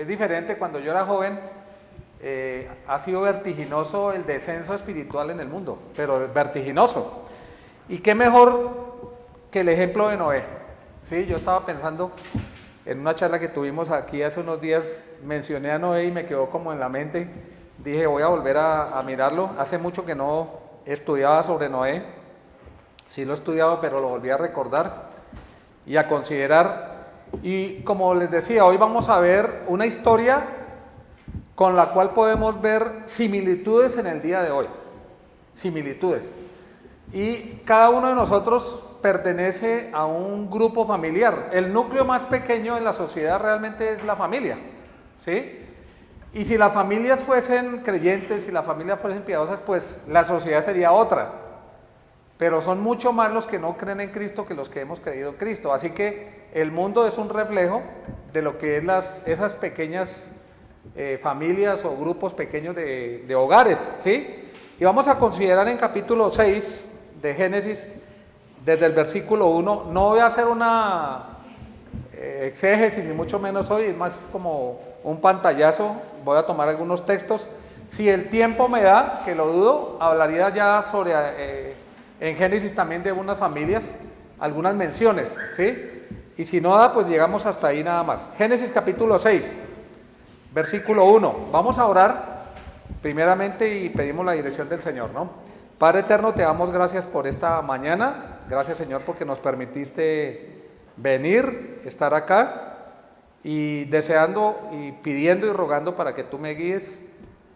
es diferente. Cuando yo era joven, ha sido vertiginoso el descenso espiritual en el mundo, pero vertiginoso. Y qué mejor que el ejemplo de Noé. Sí, yo estaba pensando en una charla que tuvimos aquí hace unos días, mencioné a Noé y me quedó como en la mente. Dije, voy a volver a mirarlo. Hace mucho que no estudiaba sobre Noé. Sí lo he estudiado, pero lo volví a recordar y a considerar. Y como les decía, hoy vamos a ver una historia con la cual podemos ver similitudes en el día de hoy. Similitudes. Y cada uno de nosotros pertenece a un grupo familiar. El núcleo más pequeño en la sociedad realmente es la familia, ¿sí? Y si las familias fuesen creyentes, si las familias fuesen piadosas, pues la sociedad sería otra. Pero son mucho más los que no creen en Cristo que los que hemos creído en Cristo. Así que el mundo es un reflejo de lo que es esas pequeñas familias o grupos pequeños de hogares, ¿sí? Y vamos a considerar en capítulo 6 de Génesis, desde el versículo 1, no voy a hacer una exégesis ni mucho menos hoy, es más como un pantallazo, voy a tomar algunos textos. Si el tiempo me da, que lo dudo, hablaría ya sobre, en Génesis también de unas familias, algunas menciones, ¿sí? Y si no da, pues llegamos hasta ahí nada más. Génesis capítulo 6, versículo 1, vamos a orar primeramente y pedimos la dirección del Señor, ¿no? Padre eterno, te damos gracias por esta mañana, gracias Señor porque nos permitiste venir, estar acá y deseando y pidiendo y rogando para que tú me guíes,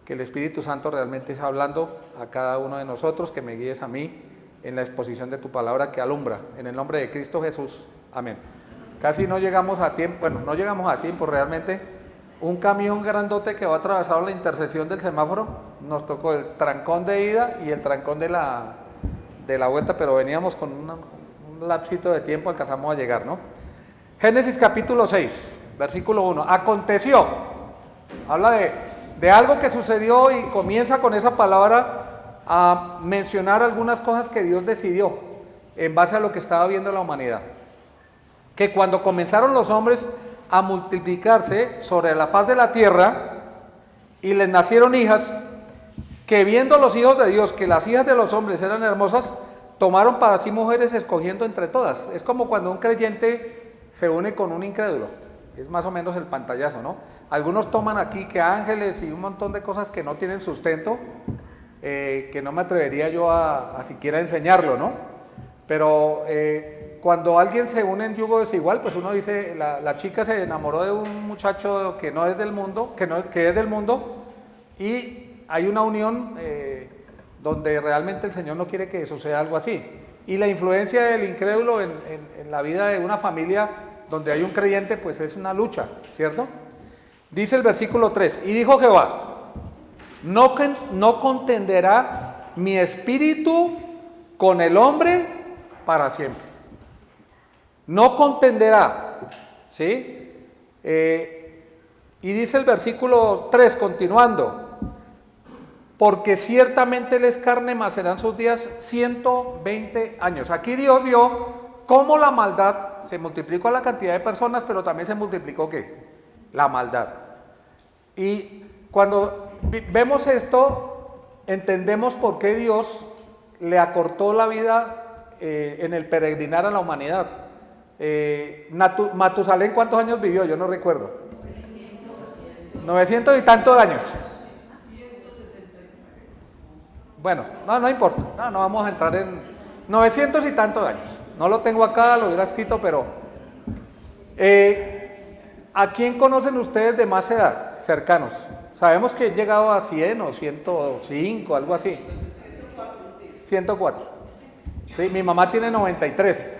que el Espíritu Santo realmente esté hablando a cada uno de nosotros, que me guíes a mí en la exposición de tu palabra que alumbra, en el nombre de Cristo Jesús, amén. Casi no llegamos a tiempo, bueno, no llegamos a tiempo realmente. Un camión grandote que va atravesado la intersección del semáforo, nos tocó el trancón de ida y el trancón de la vuelta, pero veníamos con un lapsito de tiempo, alcanzamos a llegar, ¿no? Génesis capítulo 6, versículo 1, aconteció, habla de algo que sucedió y comienza con esa palabra a mencionar algunas cosas que Dios decidió en base a lo que estaba viendo la humanidad. Que cuando comenzaron los hombres a multiplicarse sobre la faz de la tierra y les nacieron hijas, que viendo los hijos de Dios que las hijas de los hombres eran hermosas, tomaron para sí mujeres escogiendo entre todas. Es como cuando un creyente se une con un incrédulo, es más o menos el pantallazo, ¿no? Algunos toman aquí que ángeles y un montón de cosas que no tienen sustento, que no me atrevería yo a siquiera enseñarlo, ¿no? Pero cuando alguien se une en yugo desigual, pues uno dice, la chica se enamoró de un muchacho que no es del mundo, que es del mundo, y hay una unión donde realmente el Señor no quiere que suceda algo así. Y la influencia del incrédulo en la vida de una familia donde hay un creyente, pues es una lucha, ¿cierto? Dice el versículo 3, y dijo Jehová, no contenderá mi espíritu con el hombre para siempre. No contenderá, ¿sí? Y dice el versículo 3, continuando, porque ciertamente él es carne, mas serán sus días 120 años. Aquí Dios vio cómo la maldad se multiplicó a la cantidad de personas, pero también se multiplicó ¿qué? La maldad. Y cuando vemos esto, entendemos por qué Dios le acortó la vida en el peregrinar a la humanidad. Matusalén, ¿cuántos años vivió? Yo no recuerdo. 900 y tantos años. Bueno, no importa, no vamos a entrar en 900 y tantos años. No lo tengo acá, lo hubiera escrito, pero ¿a quién conocen ustedes de más edad, cercanos? Sabemos que han llegado a 100 o 105, algo así. 104. Sí, mi mamá tiene 93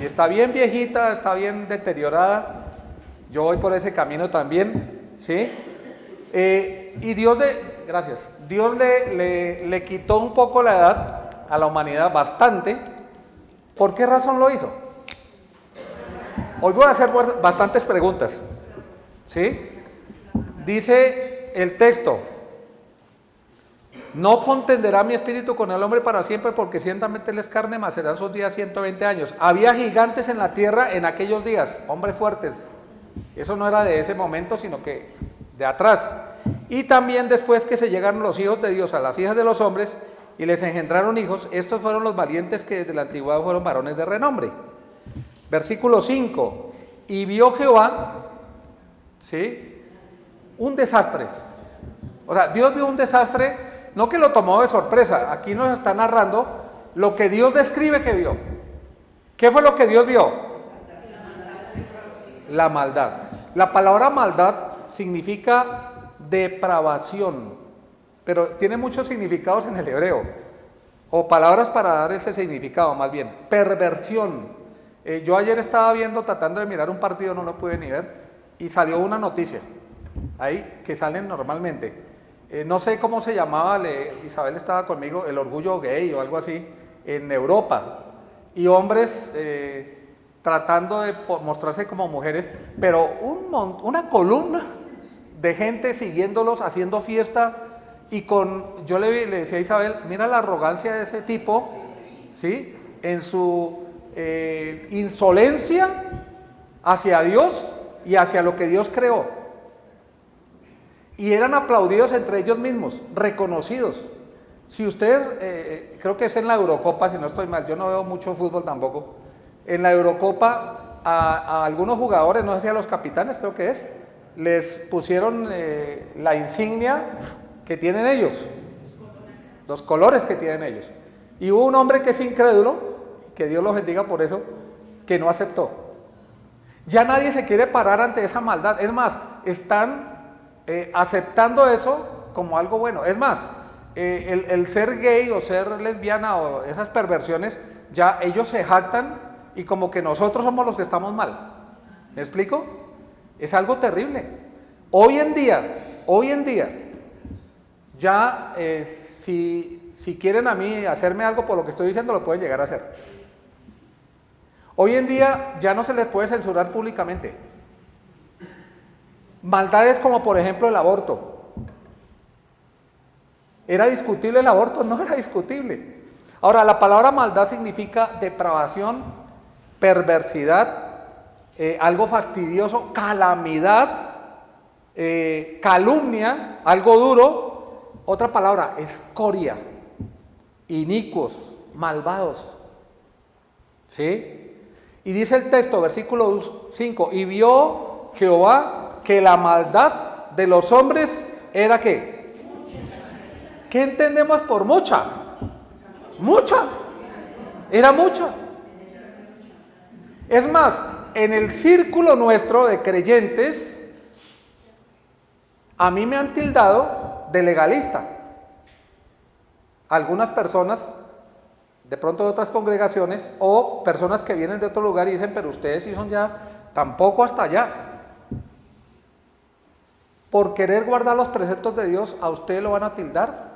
y está bien viejita, está bien deteriorada. Yo voy por ese camino también, ¿sí? Y Dios le quitó un poco la edad a la humanidad, bastante. ¿Por qué razón lo hizo? Hoy voy a hacer bastantes preguntas, ¿sí? Dice el texto, no contenderá mi espíritu con el hombre para siempre, porque ciertamente él es carne, mas serán sus días 120 años. Había gigantes en la tierra en aquellos días, hombres fuertes, Eso no era de ese momento, sino que de atrás. Y también después que se llegaron los hijos de Dios a las hijas de los hombres y les engendraron hijos, estos fueron los valientes que desde la antigüedad fueron varones de renombre. Versículo 5. Y vio Jehová, ¿sí?, un desastre. O sea, Dios vio un desastre, no que lo tomó de sorpresa, aquí nos está narrando lo que Dios describe que vio. ¿Qué fue lo que Dios vio? La maldad. La palabra maldad significa depravación, pero tiene muchos significados en el hebreo, o palabras para dar ese significado más bien. Perversión. Yo ayer estaba viendo, tratando de mirar un partido, no lo pude ni ver, y salió una noticia, ahí, que salen normalmente. No sé cómo se llamaba, Isabel estaba conmigo, el orgullo gay o algo así, en Europa, y hombres tratando de mostrarse como mujeres, pero una columna de gente siguiéndolos, haciendo fiesta, y yo le decía a Isabel, mira la arrogancia de ese tipo, ¿sí?, en su insolencia hacia Dios y hacia lo que Dios creó. Y eran aplaudidos entre ellos mismos, reconocidos. Si ustedes, creo que es en la Eurocopa, si no estoy mal, yo no veo mucho fútbol tampoco, en la Eurocopa a algunos jugadores, no sé si a los capitanes creo que es, les pusieron la insignia que tienen ellos, los colores que tienen ellos. Y hubo un hombre que es incrédulo, que Dios los bendiga por eso, que no aceptó. Ya nadie se quiere parar ante esa maldad, es más, están aceptando eso como algo bueno. Es más, el ser gay o ser lesbiana o esas perversiones, ya ellos se jactan y como que nosotros somos los que estamos mal. ¿Me explico? Es algo terrible. Hoy en día, ya si quieren a mí hacerme algo por lo que estoy diciendo, lo pueden llegar a hacer. Hoy en día ya no se les puede censurar públicamente. Maldades como por ejemplo el aborto. ¿Era discutible el aborto? No era discutible. Ahora, la palabra maldad significa depravación, perversidad, algo fastidioso, calamidad, calumnia, algo duro. Otra palabra, escoria, inicuos, malvados. ¿Sí? Y dice el texto, versículo 5, y vio Jehová que la maldad de los hombres era ¿qué? ¿Qué entendemos por mucha? Mucha. Era mucha. Es más, en el círculo nuestro de creyentes, a mí me han tildado de legalista. Algunas personas, de pronto de otras congregaciones, o personas que vienen de otro lugar y dicen, pero ustedes sí son ya, tampoco hasta allá. Por querer guardar los preceptos de Dios, a usted lo van a tildar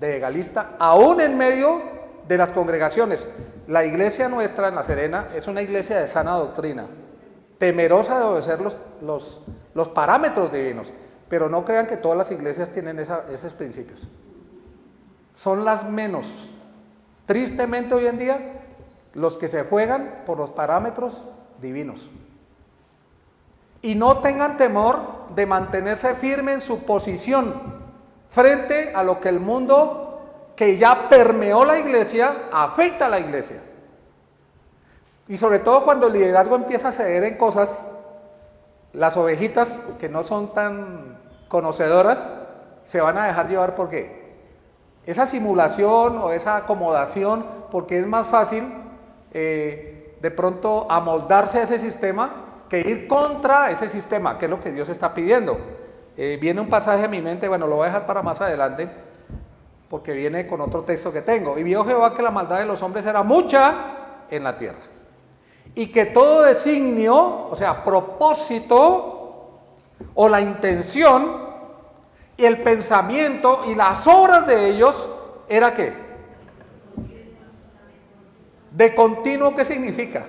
de legalista, aún en medio de las congregaciones. La iglesia nuestra en La Serena es una iglesia de sana doctrina, temerosa de obedecer los parámetros divinos, pero no crean que todas las iglesias tienen esos principios. Son las menos. Tristemente hoy en día, los que se juegan por los parámetros divinos. Y no tengan temor de mantenerse firme en su posición frente a lo que el mundo que ya permeó la iglesia afecta a la iglesia. Y sobre todo cuando el liderazgo empieza a ceder en cosas, las ovejitas que no son tan conocedoras se van a dejar llevar. ¿Por qué? Esa simulación o esa acomodación, porque es más fácil de pronto amoldarse a ese sistema que ir contra ese sistema, que es lo que Dios está pidiendo. Viene un pasaje a mi mente, bueno, lo voy a dejar para más adelante, porque viene con otro texto que tengo. Y vio Jehová que la maldad de los hombres era mucha en la tierra, y que todo designio, o sea, propósito, o la intención, y el pensamiento y las obras de ellos, ¿era qué? De continuo, ¿qué significa?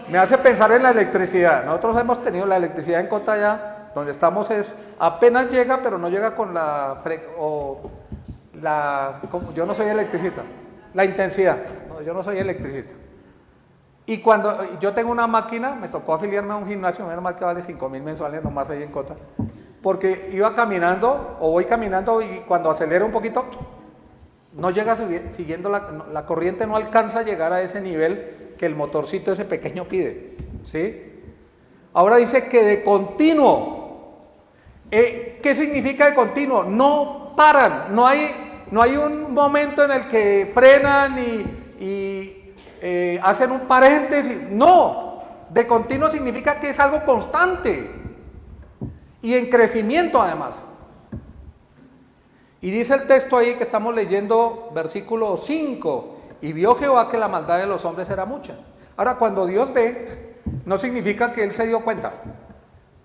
Me hace pensar en la electricidad. Nosotros hemos tenido la electricidad en Cota ya, donde estamos apenas llega, pero no llega con yo no soy electricista, la intensidad, no, yo no soy electricista. Y cuando yo tengo una máquina, me tocó afiliarme a un gimnasio, menos mal que vale 5.000 mensuales, nomás ahí en Cota, porque iba caminando o voy caminando y cuando acelero un poquito, no llega siguiendo la corriente, no alcanza a llegar a ese nivel que el motorcito ese pequeño pide, ¿sí? Ahora dice que de continuo. ¿Qué significa de continuo? No paran, no hay un momento en el que frenan y hacen un paréntesis. No, de continuo significa que es algo constante y en crecimiento además. Y dice el texto ahí que estamos leyendo, versículo 5, y vio Jehová que la maldad de los hombres era mucha. Ahora, cuando Dios ve, no significa que Él se dio cuenta.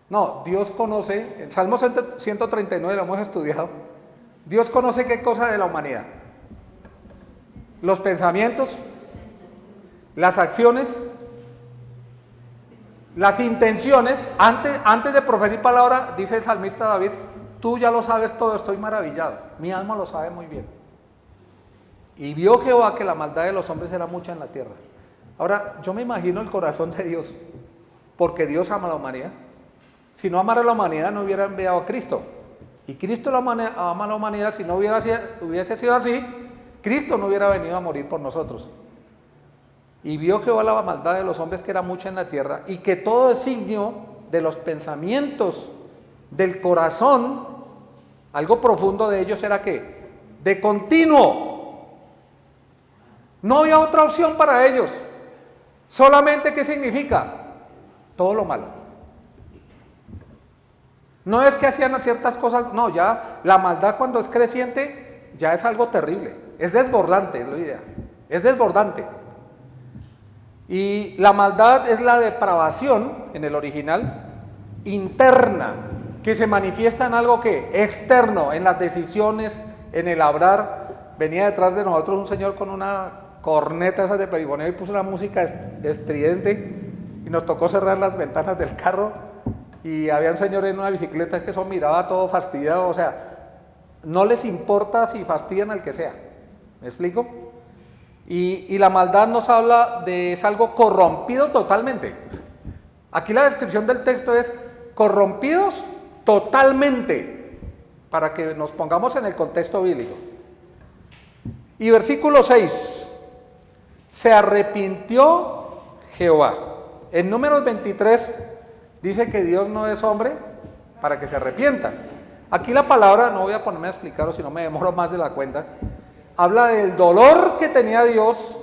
No, Dios conoce, el Salmo 139 lo hemos estudiado, Dios conoce qué cosa de la humanidad. Los pensamientos, las acciones, las intenciones. Antes de proferir palabra, dice el salmista David, tú ya lo sabes todo, estoy maravillado, mi alma lo sabe muy bien. Y vio Jehová que la maldad de los hombres era mucha en la tierra. Ahora, yo me imagino el corazón de Dios, porque Dios ama a la humanidad. Si no amara a la humanidad, no hubiera enviado a Cristo. Y Cristo ama a la humanidad. Si no hubiese sido así, Cristo no hubiera venido a morir por nosotros. Y vio Jehová la maldad de los hombres que era mucha en la tierra, y que todo designio de los pensamientos del corazón, algo profundo de ellos era que, de continuo, no había otra opción para ellos. Solamente, ¿qué significa? Todo lo malo. No es que hacían ciertas cosas, no, ya la maldad cuando es creciente ya es algo terrible, es desbordante, es la idea, es desbordante. Y la maldad es la depravación, en el original, interna, que se manifiesta en algo que externo, en las decisiones, en el hablar. Venía detrás de nosotros un señor con una corneta esa de perifoneo y puso una música estridente y nos tocó cerrar las ventanas del carro y había un señor en una bicicleta que eso miraba todo fastidiado, o sea, no les importa si fastidian al que sea, ¿me explico? Y la maldad nos habla de es algo corrompido totalmente. Aquí la descripción del texto es corrompidos totalmente, para que nos pongamos en el contexto bíblico. Y versículo 6, se arrepintió Jehová. En Números 23 dice que Dios no es hombre para que se arrepienta. Aquí la palabra, no voy a ponerme a explicarlo si no me demoro más de la cuenta, habla del dolor que tenía Dios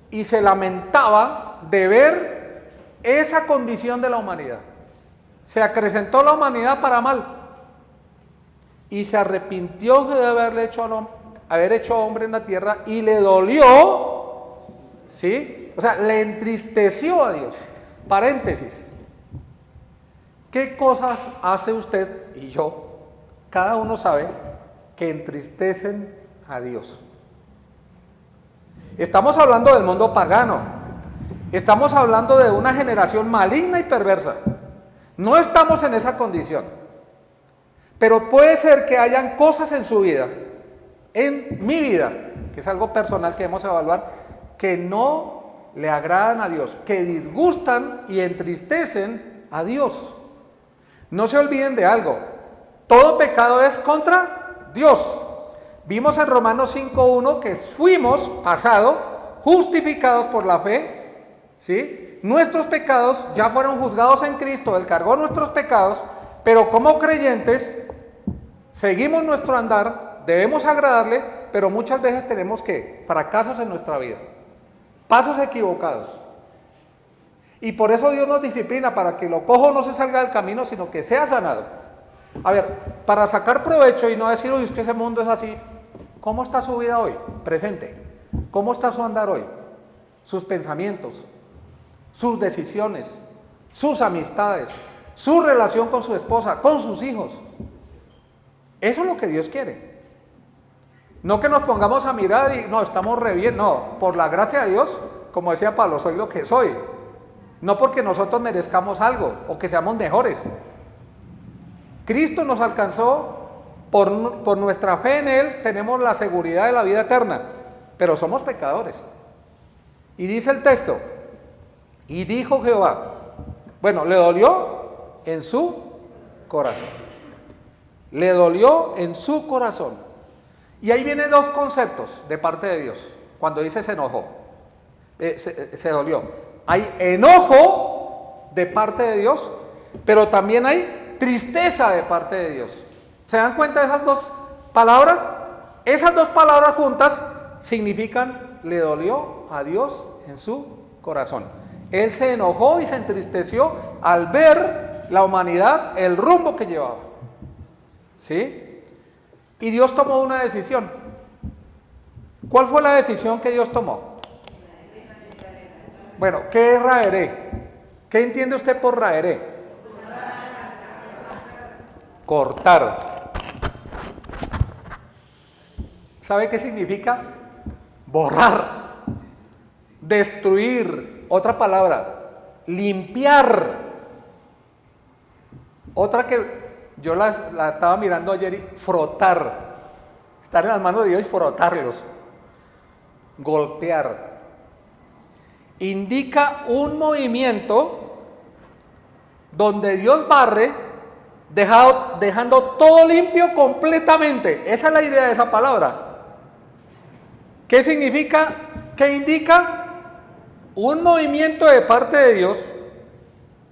y se lamentaba de ver esa condición de la humanidad. Se acrecentó la humanidad para mal y se arrepintió de haber hecho hombre en la tierra y le dolió, ¿sí? O sea, le entristeció a Dios. Paréntesis. ¿Qué cosas hace usted y yo? Cada uno sabe que entristecen a Dios. Estamos hablando del mundo pagano. Estamos hablando de una generación maligna y perversa. No estamos en esa condición. Pero puede ser que hayan cosas en su vida, en mi vida, que es algo personal que debemos evaluar, que no le agradan a Dios, que disgustan y entristecen a Dios. No se olviden de algo. Todo pecado es contra Dios. Vimos en Romanos 5:1 que fuimos, justificados por la fe, ¿sí? Nuestros pecados ya fueron juzgados en Cristo, Él cargó nuestros pecados, pero como creyentes seguimos nuestro andar, debemos agradarle, pero muchas veces tenemos fracasos en nuestra vida, pasos equivocados. Y por eso Dios nos disciplina, para que lo cojo no se salga del camino, sino que sea sanado. A ver, para sacar provecho y no decir, uy, es que ese mundo es así. ¿Cómo está su vida hoy? Presente. ¿Cómo está su andar hoy? Sus pensamientos, sus decisiones, sus amistades, su relación con su esposa, con sus hijos. Eso es lo que Dios quiere. No que nos pongamos a mirar y no, estamos re bien. No, por la gracia de Dios, como decía Pablo, soy lo que soy. No porque nosotros merezcamos algo o que seamos mejores. Cristo nos alcanzó, por nuestra fe en Él tenemos la seguridad de la vida eterna, pero somos pecadores. Y dice el texto, Y dijo Jehová, bueno, le dolió en su corazón. Le dolió en su corazón. Y ahí vienen dos conceptos de parte de Dios. Cuando dice se enojó, se dolió. Hay enojo de parte de Dios, pero también hay tristeza de parte de Dios. ¿Se dan cuenta de esas dos palabras? Esas dos palabras juntas significan le dolió a Dios en su corazón. Él se enojó y se entristeció al ver la humanidad, el rumbo que llevaba. ¿Sí? Y Dios tomó una decisión. ¿Cuál fue la decisión que Dios tomó? Bueno, ¿qué es raeré? ¿Qué entiende usted por raeré? Cortar. ¿Sabe qué significa? Borrar, destruir, otra palabra, limpiar. Otra que yo la estaba mirando ayer, y frotar, estar en las manos de Dios y frotarlos, golpear. Indica un movimiento donde Dios barre, dejando todo limpio completamente. Esa es la idea de esa palabra. ¿Qué significa? ¿Qué indica? Un movimiento de parte de Dios,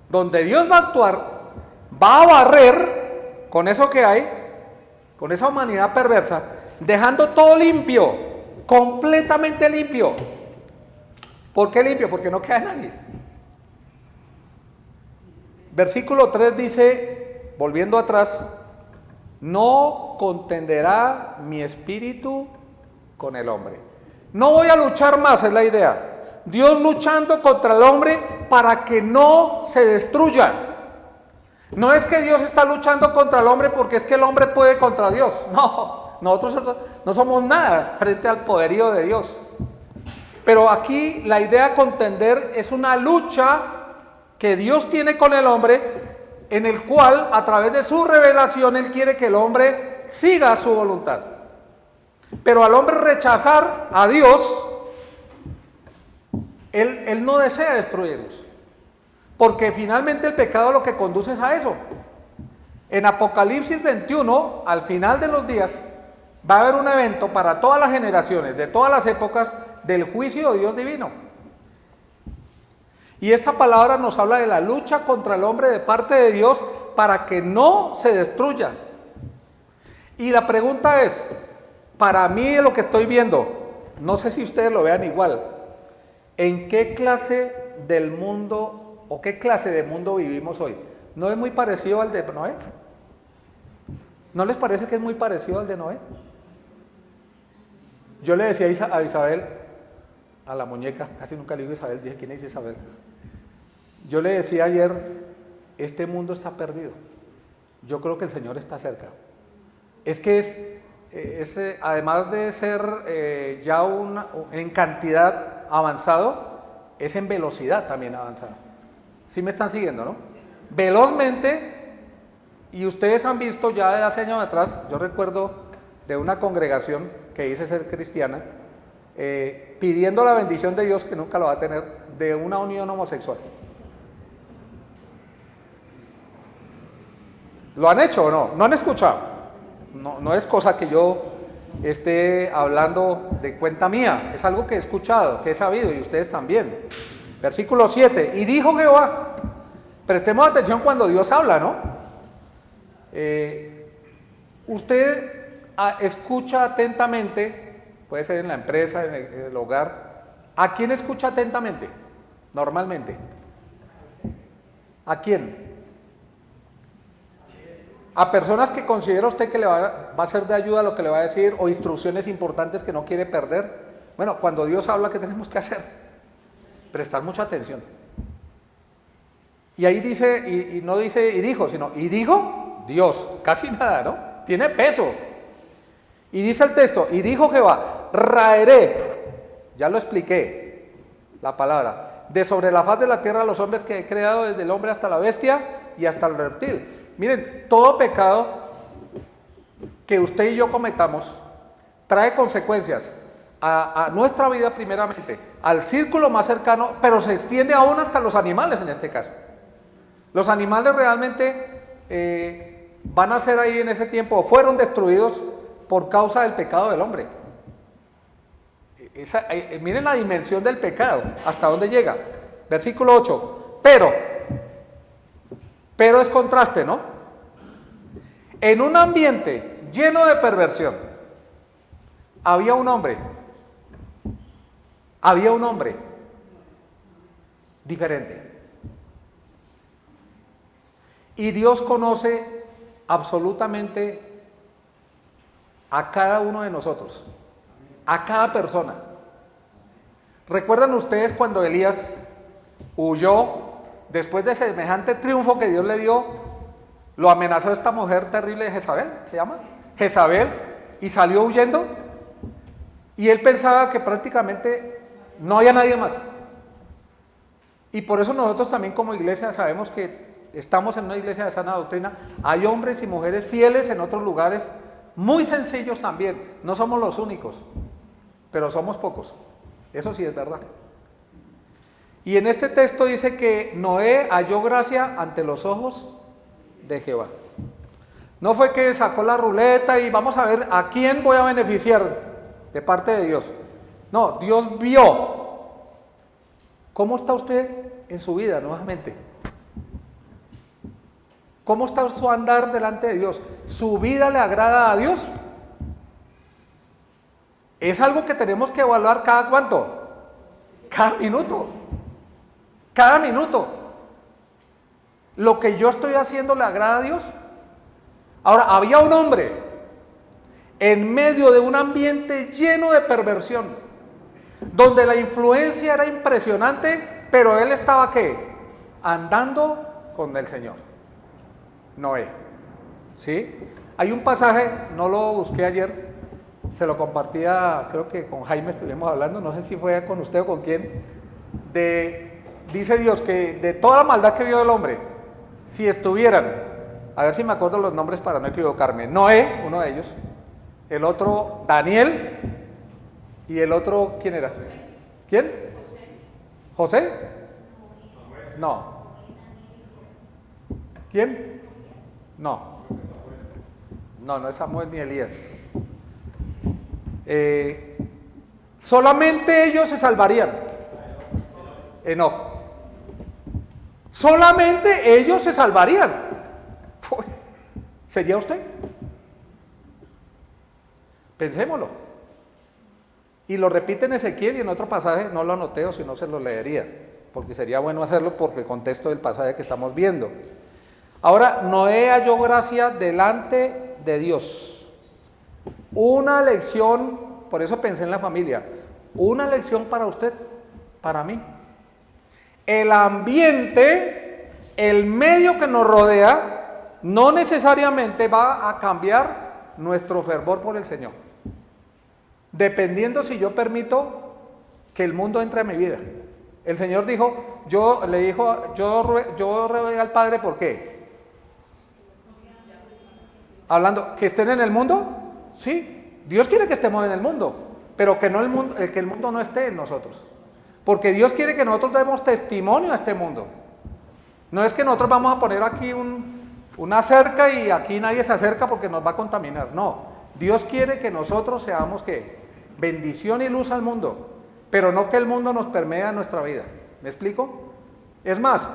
donde Dios va a actuar, va a barrer con eso que hay, con esa humanidad perversa, dejando todo limpio, completamente limpio. ¿Por qué limpio? Porque no queda nadie. Versículo 3 dice, volviendo atrás, no contenderá mi espíritu con el hombre. No voy a luchar más, es la idea. Dios luchando contra el hombre para que no se destruya. No es que Dios está luchando contra el hombre porque es que el hombre puede contra Dios. No, nosotros no somos nada frente al poderío de Dios. Pero aquí la idea de contender es una lucha que Dios tiene con el hombre, en el cual a través de su revelación Él quiere que el hombre siga su voluntad. Pero al hombre rechazar a Dios, Él no desea destruirnos, porque finalmente el pecado lo que conduce es a eso. En Apocalipsis 21, al final de los días, va a haber un evento para todas las generaciones, de todas las épocas, del juicio de Dios divino. Y esta palabra nos habla de la lucha contra el hombre de parte de Dios para que no se destruya. Y la pregunta es, para mí lo que estoy viendo, no sé si ustedes lo vean igual, ¿en qué clase del mundo o qué clase de mundo vivimos hoy? ¿No es muy parecido al de Noé? ¿No les parece que es muy parecido al de Noé? Yo le decía a Isabel, a la muñeca, casi nunca le digo Isabel, dije, ¿quién es Isabel? Yo le decía ayer, este mundo está perdido. Yo creo que el Señor está cerca. Es que además de ser ya en cantidad avanzado, es en velocidad también avanzado. ¿Sí me están siguiendo, no? Velozmente, y ustedes han visto ya de hace años atrás, yo recuerdo de una congregación que dice ser cristiana, pidiendo la bendición de Dios, que nunca lo va a tener, de una unión homosexual. ¿Lo han hecho o no? ¿No han escuchado? No es cosa que yo esté hablando de cuenta mía, es algo que he escuchado, que he sabido, y ustedes también. Versículo 7, y dijo Jehová, prestemos atención cuando Dios habla, ¿no? Usted escucha atentamente, puede ser en la empresa, en el hogar. ¿A quién escucha atentamente? Normalmente. ¿A quién? A personas que considera usted que le va a ser de ayuda lo que le va a decir, o instrucciones importantes que no quiere perder. Bueno, cuando Dios habla, ¿qué tenemos que hacer? Prestar mucha atención. Y ahí dice, y no dice y dijo, sino y dijo Dios, casi nada, ¿no? Tiene peso. Y dice el texto, y dijo Jehová, raeré, ya lo expliqué, la palabra, de sobre la faz de la tierra a los hombres que he creado, desde el hombre hasta la bestia y hasta el reptil. Miren, todo pecado que usted y yo cometamos trae consecuencias, a nuestra vida primeramente, al círculo más cercano, pero se extiende aún hasta los animales en este caso. Los animales realmente van a ser ahí en ese tiempo, fueron destruidos por causa del pecado del hombre. Miren la dimensión del pecado, hasta dónde llega. Versículo 8, pero es contraste, ¿no? En un ambiente lleno de perversión, había un hombre diferente. Y Dios conoce absolutamente a cada uno de nosotros, a cada persona. ¿Recuerdan ustedes cuando Elías huyó después de semejante triunfo que Dios le dio? Lo amenazó esta mujer terrible, Jezabel, ¿se llama? Jezabel, y salió huyendo. Y él pensaba que prácticamente no había nadie más. Y por eso nosotros también como iglesia sabemos que estamos en una iglesia de sana doctrina. Hay hombres y mujeres fieles en otros lugares, muy sencillos también. No somos los únicos, pero somos pocos. Eso sí es verdad. Y en este texto dice que Noé halló gracia ante los ojos de Jehová. No fue que sacó la ruleta y vamos a ver a quién voy a beneficiar de parte de Dios. No, Dios vio. ¿Cómo está usted en su vida nuevamente? ¿Cómo está su andar delante de Dios? ¿Su vida le agrada a Dios? Es algo que tenemos que evaluar cada cuánto. Cada minuto. Cada minuto. ¿Lo que yo estoy haciendo le agrada a Dios? Ahora, había un hombre en medio de un ambiente lleno de perversión, donde la influencia era impresionante, pero él estaba ¿qué? Andando con el Señor. Noé. ¿Sí? Hay un pasaje, no lo busqué ayer, se lo compartía, creo que con Jaime estuvimos hablando, no sé si fue con usted o con quién, dice Dios que de toda la maldad que vio el hombre, si estuvieran, a ver si me acuerdo los nombres para no equivocarme, Noé, uno de ellos, el otro Daniel, y el otro, ¿quién era? ¿Quién? ¿José? No. ¿Quién? No. No es Samuel ni Elías. Solamente ellos se salvarían. Enoc. Solamente ellos se salvarían. ¿Sería usted? Pensémoslo. Y lo repite en Ezequiel y en otro pasaje, no lo anoté o si no se lo leería, porque sería bueno hacerlo porque el contexto del pasaje que estamos viendo. Ahora, Noé halló gracia delante de Dios. Una lección, por eso pensé en la familia, una lección para usted, para mí. El ambiente, el medio que nos rodea, no necesariamente va a cambiar nuestro fervor por el Señor. Dependiendo si yo permito que el mundo entre a mi vida. El Señor dijo, yo rogué al Padre, ¿por qué? Hablando, ¿que estén en el mundo? Sí, Dios quiere que estemos en el mundo, pero que el mundo no esté en nosotros. Porque Dios quiere que nosotros demos testimonio a este mundo. No es que nosotros vamos a poner aquí una cerca y aquí nadie se acerca porque nos va a contaminar. No, Dios quiere que nosotros seamos ¿qué? Bendición y luz al mundo, pero no que el mundo nos permea en nuestra vida. ¿Me explico? Es más,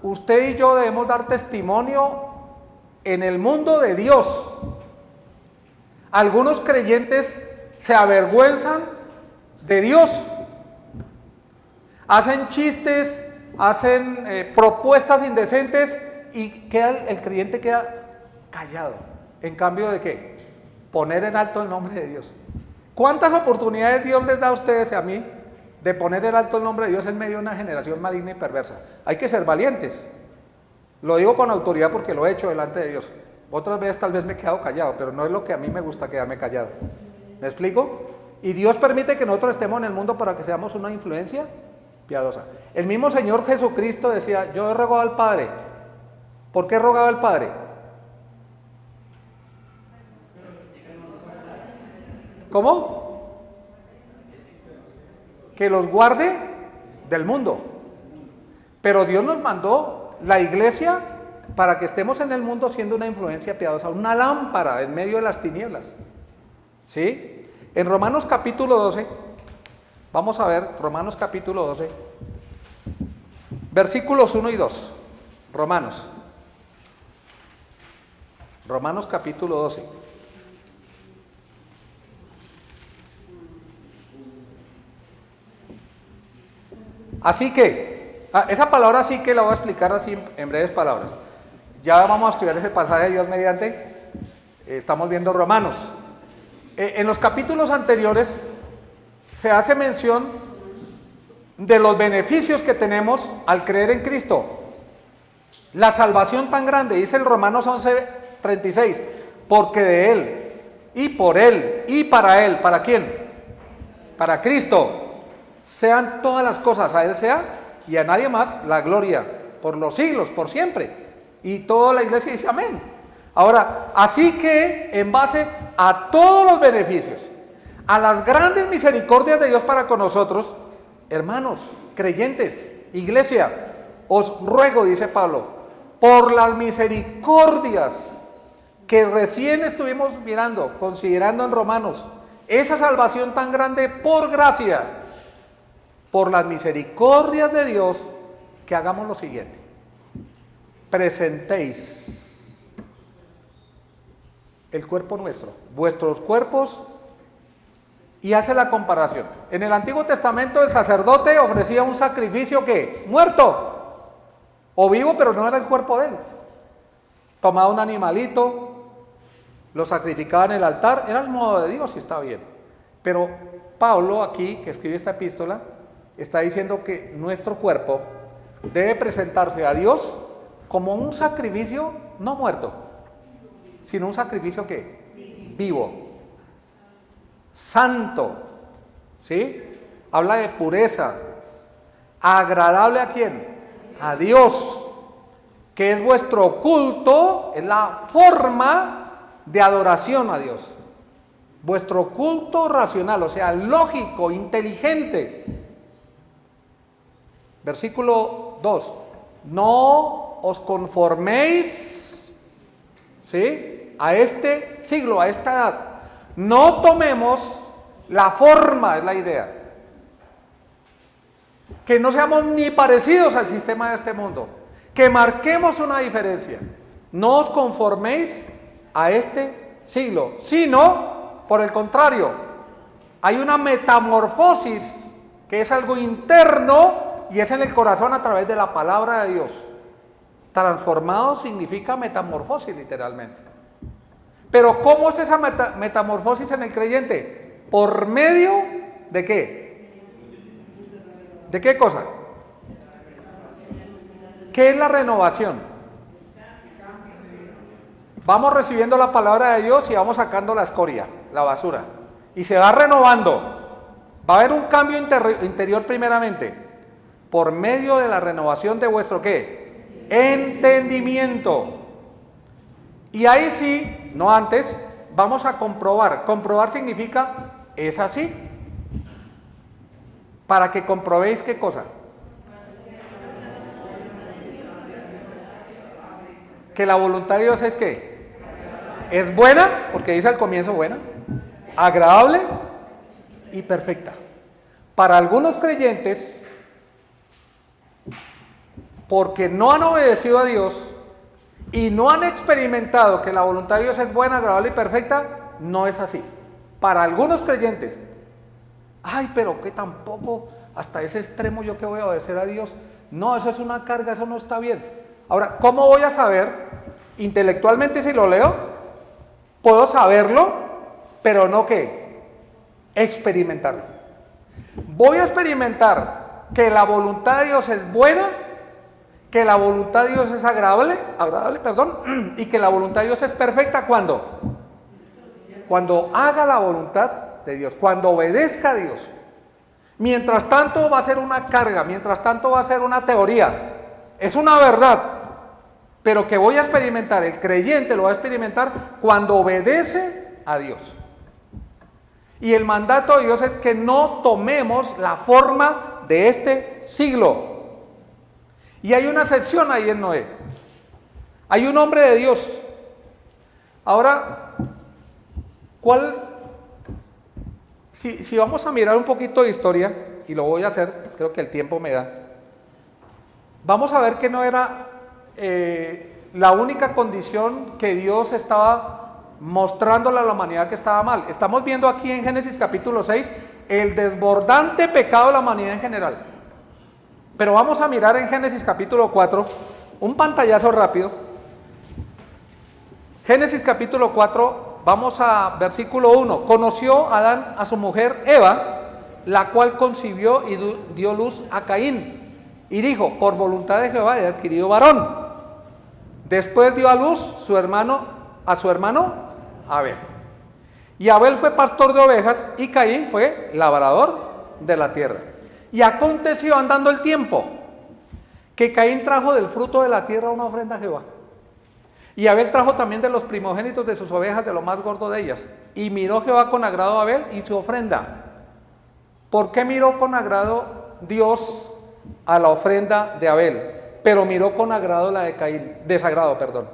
usted y yo debemos dar testimonio en el mundo de Dios. Algunos creyentes se avergüenzan de Dios, hacen chistes, hacen propuestas indecentes y el creyente queda callado. En cambio de ¿qué? Poner en alto el nombre de Dios. ¿Cuántas oportunidades Dios les da a ustedes y a mí de poner en alto el nombre de Dios en medio de una generación maligna y perversa? Hay que ser valientes. Lo digo con autoridad porque lo he hecho delante de Dios. Otras veces tal vez me he quedado callado, pero no es lo que a mí me gusta, quedarme callado. ¿Me explico? Y Dios permite que nosotros estemos en el mundo para que seamos una influencia piadosa. El mismo Señor Jesucristo decía, yo he rogado al Padre. ¿Por qué rogaba al Padre? ¿Cómo? que los guarde del mundo. Pero Dios nos mandó la iglesia para que estemos en el mundo siendo una influencia piadosa, una lámpara en medio de las tinieblas. ¿Sí? En Romanos capítulo 12, vamos a ver Romanos capítulo 12, versículos 1 y 2. Romanos capítulo 12. Así que, esa palabra sí que la voy a explicar así en breves palabras. Ya vamos a estudiar ese pasaje, Dios mediante. Estamos viendo Romanos. En los capítulos anteriores se hace mención de los beneficios que tenemos al creer en Cristo. La salvación tan grande, dice el Romanos 11:36, porque de Él, y por Él, y para Él, ¿para quién? Para Cristo. Sean todas las cosas, a Él sea, y a nadie más, la gloria, por los siglos, por siempre. Y toda la iglesia dice amén. Ahora, así que en base a todos los beneficios, a las grandes misericordias de Dios para con nosotros, hermanos, creyentes, iglesia, os ruego, dice Pablo, por las misericordias que recién estuvimos mirando, considerando en Romanos, esa salvación tan grande por gracia, por las misericordias de Dios, que hagamos lo siguiente: presentéis el cuerpo nuestro, vuestros cuerpos, y hace la comparación. En el Antiguo Testamento el sacerdote ofrecía un sacrificio que muerto o vivo, pero no era el cuerpo de él. Tomaba un animalito, lo sacrificaba en el altar, era el modo de Dios y está bien. Pero Pablo aquí, que escribe esta epístola, está diciendo que nuestro cuerpo debe presentarse a Dios como un sacrificio no muerto, sino un sacrificio ¿qué? Vivo, santo, ¿sí? Habla de pureza, agradable ¿a quién? A Dios, que es vuestro culto, es la forma de adoración a Dios. Vuestro culto racional, o sea, lógico, inteligente. Versículo 2. No os conforméis, ¿sí?, a este siglo, a esta edad. No tomemos la forma, es la idea. Que no seamos ni parecidos al sistema de este mundo. Que marquemos una diferencia. No os conforméis a este siglo, sino, por el contrario, hay una metamorfosis que es algo interno y es en el corazón a través de la palabra de Dios. Transformado significa metamorfosis literalmente. Pero ¿cómo es esa metamorfosis en el creyente? ¿Por medio de qué? ¿De qué cosa? ¿Qué es la renovación? Vamos recibiendo la palabra de Dios y vamos sacando la escoria, la basura. Y se va renovando. Va a haber un cambio interior primeramente. Por medio de la renovación de vuestro ¿qué? Entendimiento. Y ahí sí, no antes, vamos a comprobar. Comprobar significa, es así. Para que comprobéis ¿qué cosa? Que la voluntad de Dios es ¿qué? Es buena, porque dice al comienzo buena, agradable y perfecta. Para algunos creyentes, porque no han obedecido a Dios y no han experimentado que la voluntad de Dios es buena, agradable y perfecta, no es así. Para algunos creyentes, ay, pero que tampoco hasta ese extremo yo que voy a obedecer a Dios, no, eso es una carga, eso no está bien. Ahora, ¿cómo voy a saber? Intelectualmente si lo leo, puedo saberlo, pero no ¿qué? Experimentarlo. Voy a experimentar que la voluntad de Dios es buena, que la voluntad de Dios es agradable, y que la voluntad de Dios es perfecta. ¿Cuándo? Cuando haga la voluntad de Dios, cuando obedezca a Dios. Mientras tanto va a ser una carga, mientras tanto va a ser una teoría. Es una verdad, pero que voy a experimentar, el creyente lo va a experimentar cuando obedece a Dios. Y el mandato de Dios es que no tomemos la forma de este siglo. Y hay una excepción ahí en Noé. Hay un hombre de Dios. Ahora, si vamos a mirar un poquito de historia, y lo voy a hacer, creo que el tiempo me da, vamos a ver que no era la única condición que Dios estaba mostrándole a la humanidad que estaba mal. Estamos viendo aquí en Génesis capítulo 6 el desbordante pecado de la humanidad en general. Pero vamos a mirar en Génesis capítulo 4, un pantallazo rápido. Génesis capítulo 4, vamos a versículo 1. Conoció Adán a su mujer Eva, la cual concibió y dio luz a Caín. Y dijo, por voluntad de Jehová he adquirido varón. Después dio a luz a su hermano Abel. Y Abel fue pastor de ovejas y Caín fue labrador de la tierra. Y aconteció andando el tiempo que Caín trajo del fruto de la tierra una ofrenda a Jehová. Y Abel trajo también de los primogénitos de sus ovejas, de lo más gordo de ellas. Y miró Jehová con agrado a Abel y su ofrenda. ¿Por qué miró con agrado Dios a la ofrenda de Abel? Pero miró con agrado la de Caín, desagrado, perdón.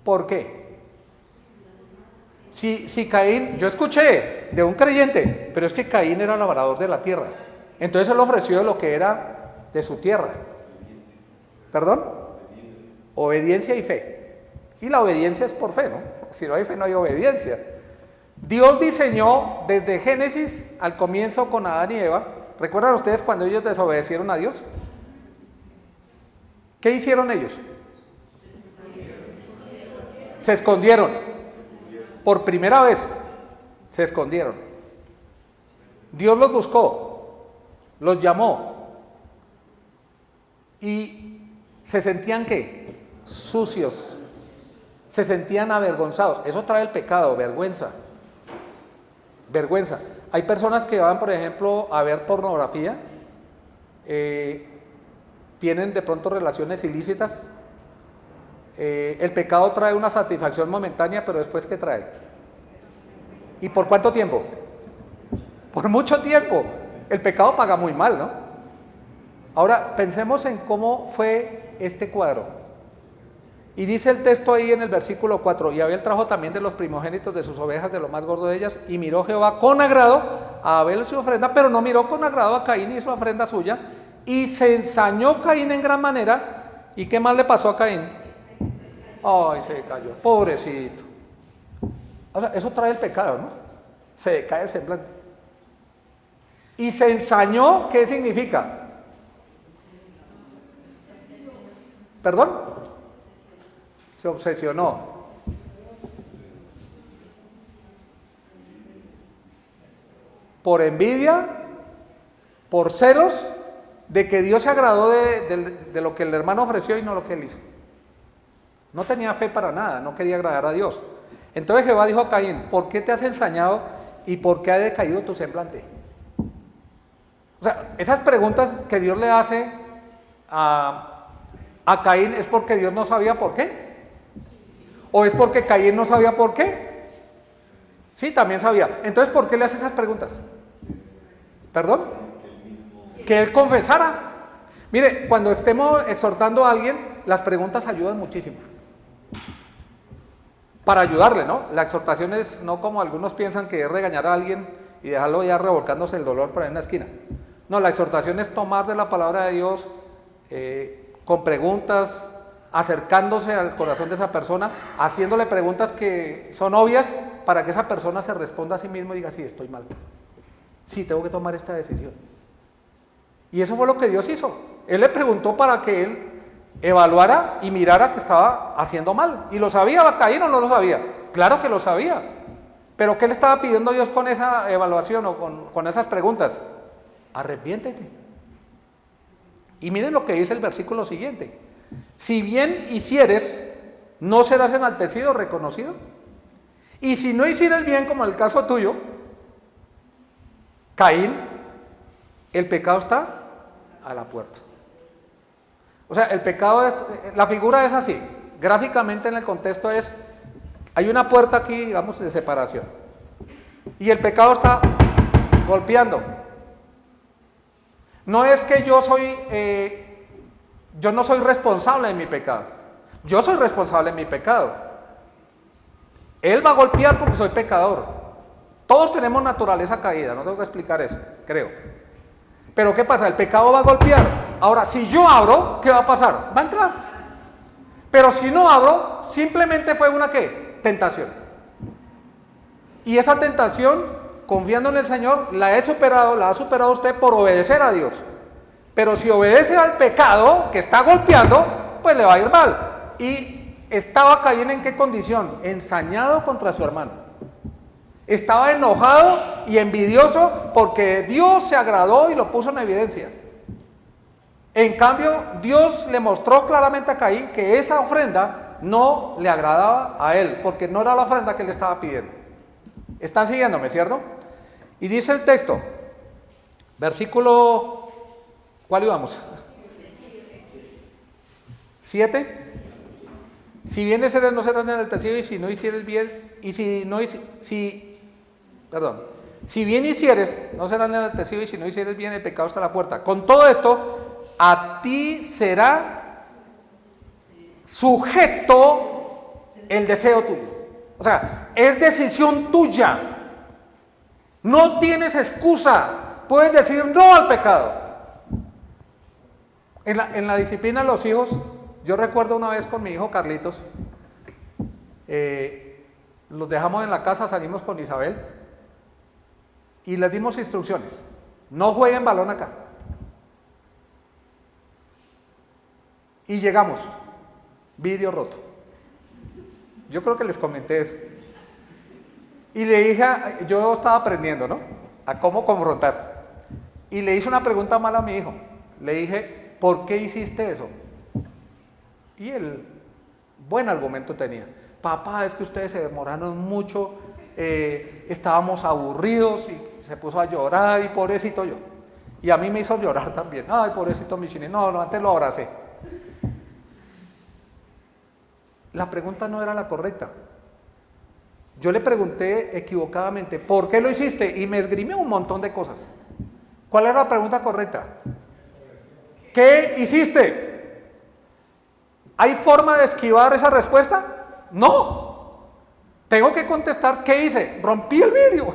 ¿Por qué? Si Caín, yo escuché de un creyente, pero es que Caín era labrador de la tierra. Entonces él ofreció lo que era de su tierra. ¿Perdón? Obediencia y fe. Y la obediencia es por fe, ¿no? Si no hay fe no hay obediencia. Dios diseñó desde Génesis al comienzo con Adán y Eva. ¿Recuerdan ustedes cuando ellos desobedecieron a Dios? ¿Qué hicieron ellos? Se escondieron. Por primera vez se escondieron. Dios los buscó, los llamó y se sentían ¿qué? Sucios, se sentían avergonzados. Eso trae el pecado, vergüenza. Vergüenza. Hay personas que van, por ejemplo, a ver pornografía, tienen de pronto relaciones ilícitas. El pecado trae una satisfacción momentánea, pero después ¿qué trae? ¿Y por cuánto tiempo? Por mucho tiempo. El pecado paga muy mal, ¿no? Ahora pensemos en cómo fue este cuadro. Y dice el texto ahí en el versículo 4, y Abel trajo también de los primogénitos de sus ovejas, de lo más gordo de ellas, y miró Jehová con agrado a Abel su ofrenda, pero no miró con agrado a Caín y su ofrenda suya, y se ensañó Caín en gran manera. ¿Y qué más le pasó a Caín? Ay, se cayó, pobrecito. O sea, eso trae el pecado, ¿no? Se cae el semblante. Y se ensañó, ¿qué significa? ¿Perdón? Se obsesionó. Por envidia, por celos, de que Dios se agradó de lo que el hermano ofreció y no lo que él hizo. No tenía fe para nada, no quería agradar a Dios. Entonces Jehová dijo a Caín, ¿por qué te has ensañado y por qué ha decaído tu semblante? O sea, esas preguntas que Dios le hace a Caín es porque Dios no sabía por qué. ¿O es porque Caín no sabía por qué? Sí, también sabía. Entonces, ¿por qué le hace esas preguntas? ¿Perdón? Que él confesara. Mire, cuando estemos exhortando a alguien, las preguntas ayudan muchísimo. Para ayudarle, ¿no? La exhortación es no como algunos piensan que es regañar a alguien y dejarlo ya revolcándose el dolor por ahí en la esquina. No, la exhortación es tomar de la palabra de Dios con preguntas, acercándose al corazón de esa persona, haciéndole preguntas que son obvias para que esa persona se responda a sí mismo y diga, sí, estoy mal. Sí, tengo que tomar esta decisión. Y eso fue lo que Dios hizo. Él le preguntó para que él evaluara y mirara que estaba haciendo mal. ¿Y lo sabía Caín o no lo sabía? Claro que lo sabía. Pero ¿qué le estaba pidiendo Dios con esa evaluación o con esas preguntas? Arrepiéntete. Y miren lo que dice el versículo siguiente. Si bien hicieres, ¿no serás enaltecido o reconocido? Y si no hicieres bien, como en el caso tuyo, Caín, el pecado está a la puerta. O sea, el pecado es, la figura es así, gráficamente en el contexto es, hay una puerta aquí, digamos, de separación. Y el pecado está golpeando. No es que yo no soy responsable de mi pecado. Yo soy responsable de mi pecado. Él va a golpear porque soy pecador. Todos tenemos naturaleza caída, no tengo que explicar eso, creo. Pero ¿qué pasa? El pecado va a golpear. Ahora, si yo abro, ¿qué va a pasar? Va a entrar. Pero si no abro, simplemente fue una ¿qué? Tentación. Y esa tentación, confiando en el Señor, la ha superado usted por obedecer a Dios. Pero si obedece al pecado que está golpeando, pues le va a ir mal. Y estaba Caín ¿en qué condición? Ensañado contra su hermano. Estaba enojado y envidioso porque Dios se agradó y lo puso en evidencia. En cambio, Dios le mostró claramente a Caín que esa ofrenda no le agradaba a él, porque no era la ofrenda que él estaba pidiendo. ¿Están siguiéndome, cierto? Y dice el texto, versículo, ¿cuál íbamos? 7. Si bien hicieres, no serás enaltecido, y si no hicieres bien, si bien hicieres, no serás enaltecido, y si no hicieres bien, el pecado está a la puerta. Con todo esto, a ti será sujeto el deseo tuyo. O sea, es decisión tuya. No tienes excusa. Puedes decir no al pecado. En la disciplina de los hijos, yo recuerdo una vez con mi hijo Carlitos, los dejamos en la casa, salimos con Isabel y les dimos instrucciones. No jueguen balón acá. Y llegamos, vidrio roto. Yo creo que les comenté eso. Y le dije, yo estaba aprendiendo, ¿no? A cómo confrontar. Y le hice una pregunta mala a mi hijo. Le dije, ¿por qué hiciste eso? Y él, buen argumento tenía. Papá, es que ustedes se demoraron mucho, estábamos aburridos, y se puso a llorar, y pobrecito yo. Y a mí me hizo llorar también. Ay, pobrecito mi chine. No, antes lo abracé. La pregunta no era la correcta. Yo le pregunté equivocadamente, ¿por qué lo hiciste? Y me esgrimió un montón de cosas. ¿Cuál era la pregunta correcta? ¿Qué hiciste? ¿Hay forma de esquivar esa respuesta? No. Tengo que contestar, ¿qué hice? Rompí el vidrio.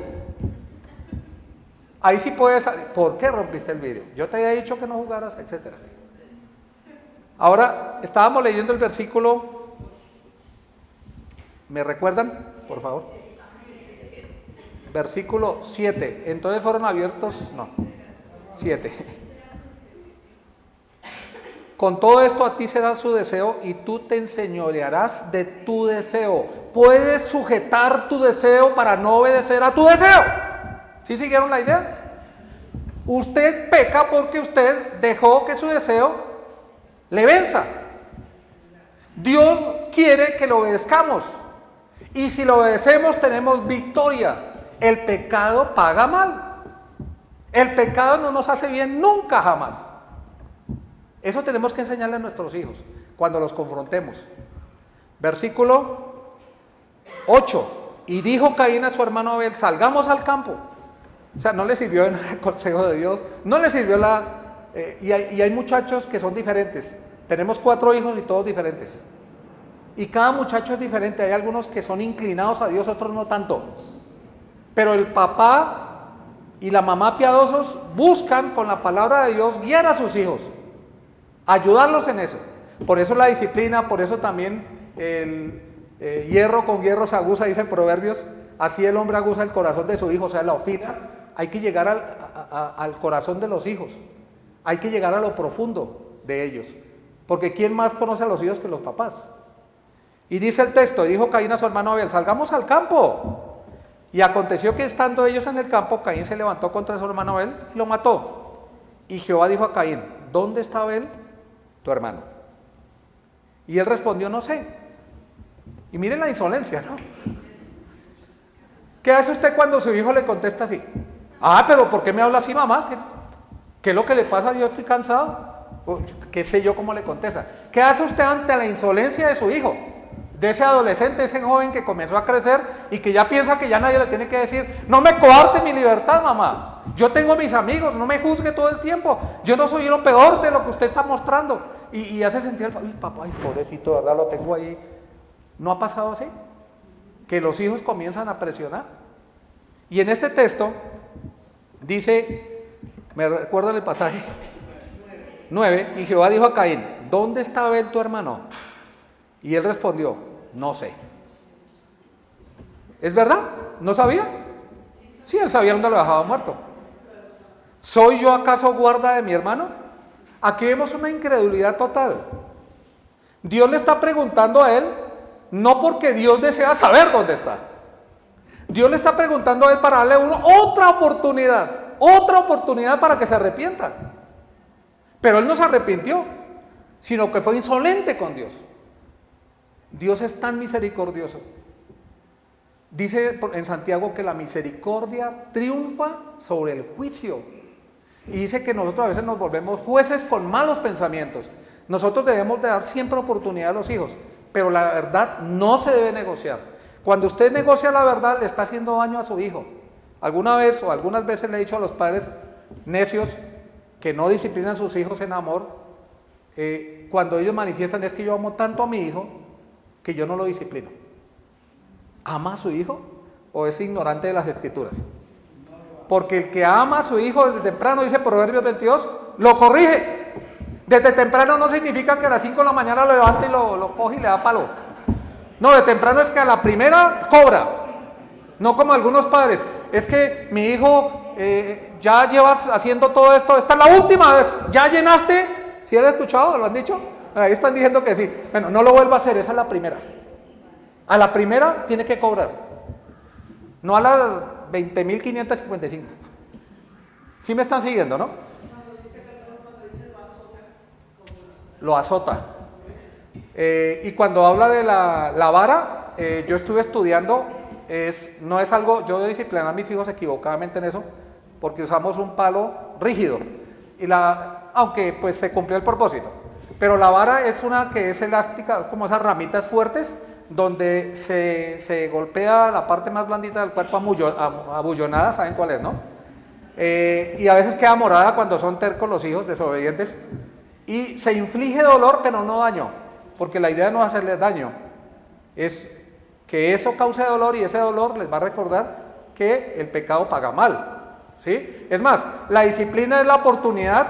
Ahí sí puedes salir. ¿Por qué rompiste el vidrio? Yo te había dicho que no jugaras, etc. Ahora, estábamos leyendo el versículo. ¿Me recuerdan, por favor? Versículo 7. Entonces fueron abiertos, no, 7. Con todo esto a ti será su deseo y tú te enseñorearás de tu deseo. Puedes sujetar tu deseo para no obedecer a tu deseo. ¿Sí siguieron la idea? Usted peca porque usted dejó que su deseo le venza. Dios quiere que lo obedezcamos. Y si lo obedecemos tenemos victoria. El pecado paga mal. El pecado no nos hace bien nunca, jamás. Eso tenemos que enseñarle a nuestros hijos cuando los confrontemos. Versículo 8. Y dijo Caín a su hermano Abel, salgamos al campo. O sea, no le sirvió el consejo de Dios, no le sirvió y hay muchachos que son diferentes. Tenemos 4 hijos y todos diferentes. Y cada muchacho es diferente, hay algunos que son inclinados a Dios, otros no tanto. Pero el papá y la mamá piadosos buscan con la palabra de Dios guiar a sus hijos, ayudarlos en eso. Por eso la disciplina, por eso también el hierro con hierro se aguza, dicen Proverbios, así el hombre aguza el corazón de su hijo, o sea, la ofina. Hay que llegar al corazón de los hijos, hay que llegar a lo profundo de ellos, porque ¿quién más conoce a los hijos que los papás? Y dice el texto, dijo Caín a su hermano Abel, salgamos al campo. Y aconteció que estando ellos en el campo, Caín se levantó contra su hermano Abel y lo mató. Y Jehová dijo a Caín, ¿dónde está Abel, tu hermano? Y él respondió, no sé. Y miren la insolencia, ¿no? ¿Qué hace usted cuando su hijo le contesta así? Ah, pero ¿por qué me habla así, mamá? ¿Qué es lo que le pasa? Yo estoy cansado. ¿Qué sé yo cómo le contesta? ¿Qué hace usted ante la insolencia de su hijo? de ese adolescente, ese joven que comenzó a crecer y que ya piensa que ya nadie le tiene que decir, no me coarte mi libertad, mamá. Yo tengo mis amigos, no me juzgue todo el tiempo. Yo no soy lo peor de lo que usted está mostrando. Y hace sentir al papá, ay, pobrecito, ¿verdad? Lo tengo ahí. ¿No ha pasado así? Que los hijos comienzan a presionar. Y en este texto dice, me recuerda el pasaje 9, y Jehová dijo a Caín, ¿dónde está Abel tu hermano? Y él respondió, no sé. ¿Es verdad? ¿No sabía? Sí, él sabía dónde lo dejaba muerto. ¿Soy yo acaso guarda de mi hermano? Aquí vemos una incredulidad total. Dios le está preguntando a él, no porque Dios desea saber dónde está. Dios le está preguntando a él para darle otra oportunidad para que se arrepienta. Pero él no se arrepintió, sino que fue insolente con Dios. Dios es tan misericordioso. Dice en Santiago que la misericordia triunfa sobre el juicio. Y dice que nosotros a veces nos volvemos jueces con malos pensamientos. Nosotros debemos de dar siempre oportunidad a los hijos, pero la verdad no se debe negociar. Cuando usted negocia la verdad, le está haciendo daño a su hijo. Alguna vez o algunas veces le he dicho a los padres necios que no disciplinan a sus hijos en amor, cuando ellos manifiestan es que yo amo tanto a mi hijo que yo no lo disciplino. ¿Ama a su hijo o es ignorante de las escrituras? Porque el que ama a su hijo desde temprano, dice Proverbios 22, lo corrige. Desde temprano no significa que a las 5 de la mañana lo levante y lo coge y le da palo. No, de temprano es que a la primera cobra. No como algunos padres. Es que mi hijo, ya llevas haciendo todo esto, esta es la última vez, ¿ya llenaste? ¿Sí lo has escuchado? ¿Lo han dicho? Ahí están diciendo que sí. Bueno, no lo vuelva a hacer, esa es la primera. A la primera tiene que cobrar. No a las 20.555. ¿Sí me están siguiendo, no? Lo azota. Y cuando habla de la vara, yo estuve estudiando, no es algo, yo discipliné a mis hijos equivocadamente en eso, porque usamos un palo rígido, aunque pues se cumplió el propósito. Pero la vara es una que es elástica, como esas ramitas fuertes, donde se golpea la parte más blandita del cuerpo abullonada, ¿saben cuál es, no? Y a veces queda morada cuando son tercos los hijos, desobedientes, y se inflige dolor, pero no daño, porque la idea no es hacerles daño, es que eso cause dolor y ese dolor les va a recordar que el pecado paga mal, ¿sí? Es más, la disciplina es la oportunidad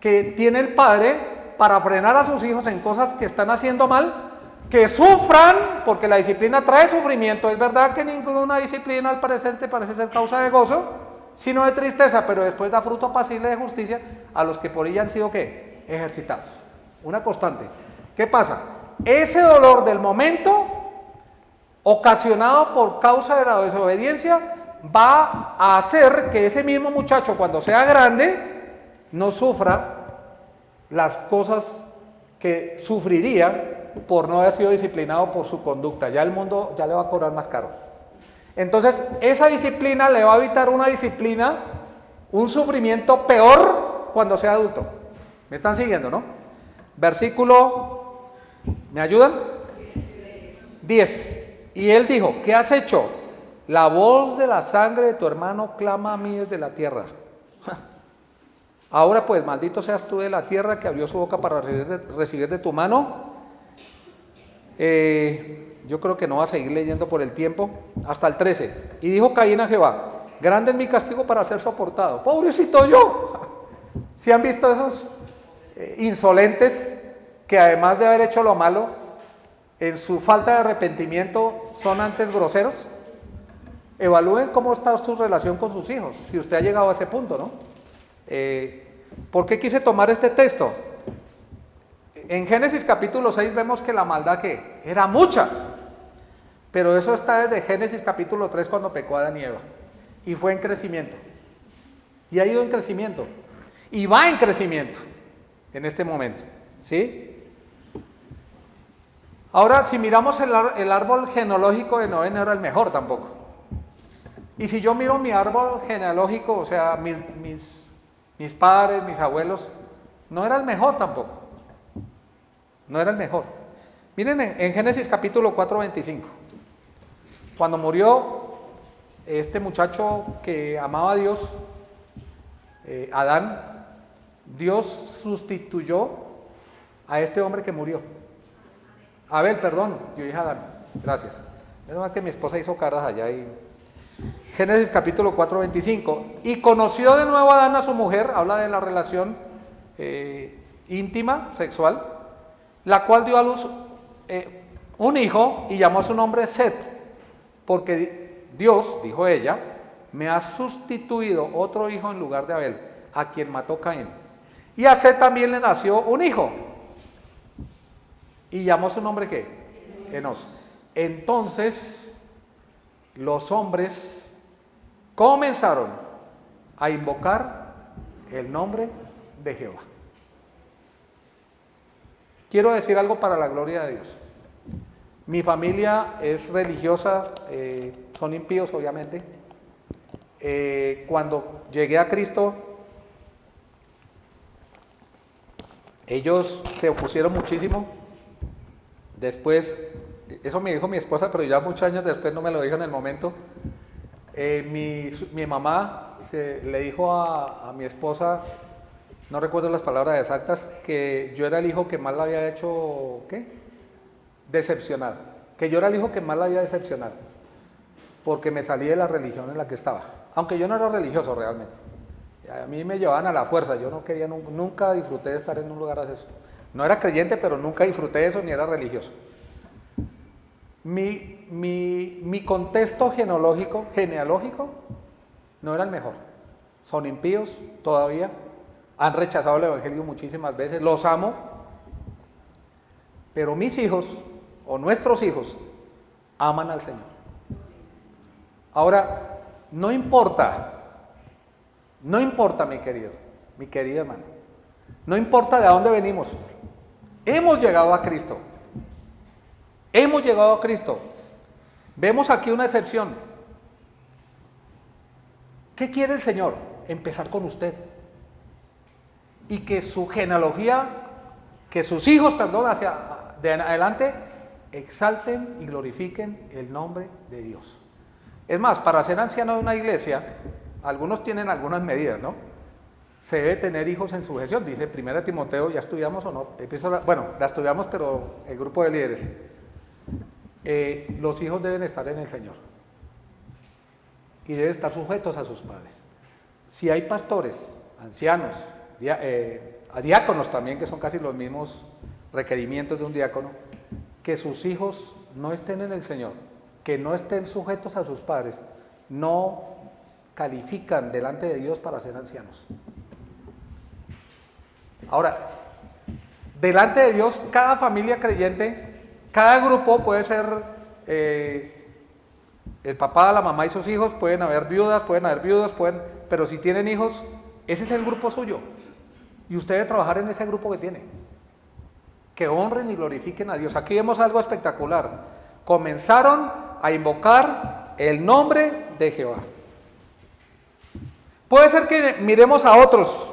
que tiene el padre para frenar a sus hijos en cosas que están haciendo mal, que sufran, porque la disciplina trae sufrimiento. Es verdad que ninguna disciplina al parecer te parece ser causa de gozo, sino de tristeza, pero después da fruto apacible de justicia a los que por ella han sido, ¿qué? Ejercitados. Una constante. ¿Qué pasa? Ese dolor del momento, ocasionado por causa de la desobediencia, va a hacer que ese mismo muchacho, cuando sea grande, no sufra las cosas que sufriría por no haber sido disciplinado por su conducta. Ya el mundo ya le va a cobrar más caro. Entonces, esa disciplina le va a evitar un sufrimiento peor cuando sea adulto. ¿Me están siguiendo, no? Versículo, ¿me ayudan? 10. Y él dijo, ¿qué has hecho? La voz de la sangre de tu hermano clama a mí desde la tierra. Ahora pues, maldito seas tú de la tierra que abrió su boca para recibir de tu mano. Yo creo que no va a seguir leyendo por el tiempo. Hasta el 13. Y dijo Caín a Jehová, grande es mi castigo para ser soportado. Pobrecito yo. ¿Sí han visto esos insolentes que además de haber hecho lo malo, en su falta de arrepentimiento son antes groseros? Evalúen cómo está su relación con sus hijos, si usted ha llegado a ese punto, ¿no? ¿Por qué quise tomar este texto? En Génesis capítulo 6 vemos que la maldad que era mucha, pero eso está desde Génesis capítulo 3 cuando pecó Adán y Eva, y fue en crecimiento, y ha ido en crecimiento, y va en crecimiento en este momento, ¿sí? Ahora, si miramos el árbol genealógico de Noé, no era el mejor tampoco. Y si yo miro mi árbol genealógico, o sea, mis padres, mis abuelos, no era el mejor tampoco. No era el mejor. Miren en Génesis capítulo 4, 25. Cuando murió este muchacho que amaba a Dios, Adán, Dios sustituyó a este hombre que murió. Abel, perdón, yo dije Adán, gracias. Es más que mi esposa hizo caras allá y... Génesis capítulo 4, 25. Y conoció de nuevo Adán a su mujer, habla de la relación íntima, sexual, la cual dio a luz un hijo y llamó su nombre Set, porque Dios, dijo ella, me ha sustituido otro hijo en lugar de Abel, a quien mató Caín. Y a Set también le nació un hijo. ¿Y llamó su nombre qué? Enos. Entonces, los hombres comenzaron a invocar el nombre de Jehová. Quiero decir algo para la gloria de Dios. Mi familia es religiosa, son impíos obviamente. Cuando llegué a Cristo, ellos se opusieron muchísimo. Después, eso me dijo mi esposa, pero ya muchos años después no me lo dijo en el momento. Mi mamá le dijo a mi esposa, no recuerdo las palabras exactas, que yo era el hijo que más la había hecho, ¿qué? Decepcionado. Que yo era el hijo que más la había decepcionado. Porque me salí de la religión en la que estaba. Aunque yo no era religioso realmente. A mí me llevaban a la fuerza. Yo no quería, nunca disfruté de estar en un lugar así. No era creyente, pero nunca disfruté de eso, ni era religioso. Mi contexto genealógico no era el mejor. Son impíos todavía. Han rechazado el evangelio muchísimas veces. Los amo. Pero mis hijos, o nuestros hijos, aman al Señor. Ahora, no importa, mi querida hermana, no importa de dónde venimos, hemos llegado a Cristo. Hemos llegado a Cristo. Vemos aquí una excepción. ¿Qué quiere el Señor? Empezar con usted. Y que su genealogía, que sus hijos, hacia de adelante, exalten y glorifiquen el nombre de Dios. Es más, para ser anciano de una iglesia, algunos tienen algunas medidas, ¿no? Se debe tener hijos en sujeción, dice 1 Timoteo, ¿ya estudiamos o no? Bueno, la estudiamos, pero el grupo de líderes. Los hijos deben estar en el Señor y deben estar sujetos a sus padres. Si hay pastores, ancianos, diáconos también, que son casi los mismos requerimientos de un diácono, que sus hijos no estén en el Señor, que no estén sujetos a sus padres, no califican delante de Dios para ser ancianos. Ahora, delante de Dios, cada familia creyente, cada grupo puede ser el papá, la mamá y sus hijos, pueden haber viudas, pero si tienen hijos, ese es el grupo suyo. Y usted debe trabajar en ese grupo que tiene. Que honren y glorifiquen a Dios. Aquí vemos algo espectacular. Comenzaron a invocar el nombre de Jehová. Puede ser que miremos a otros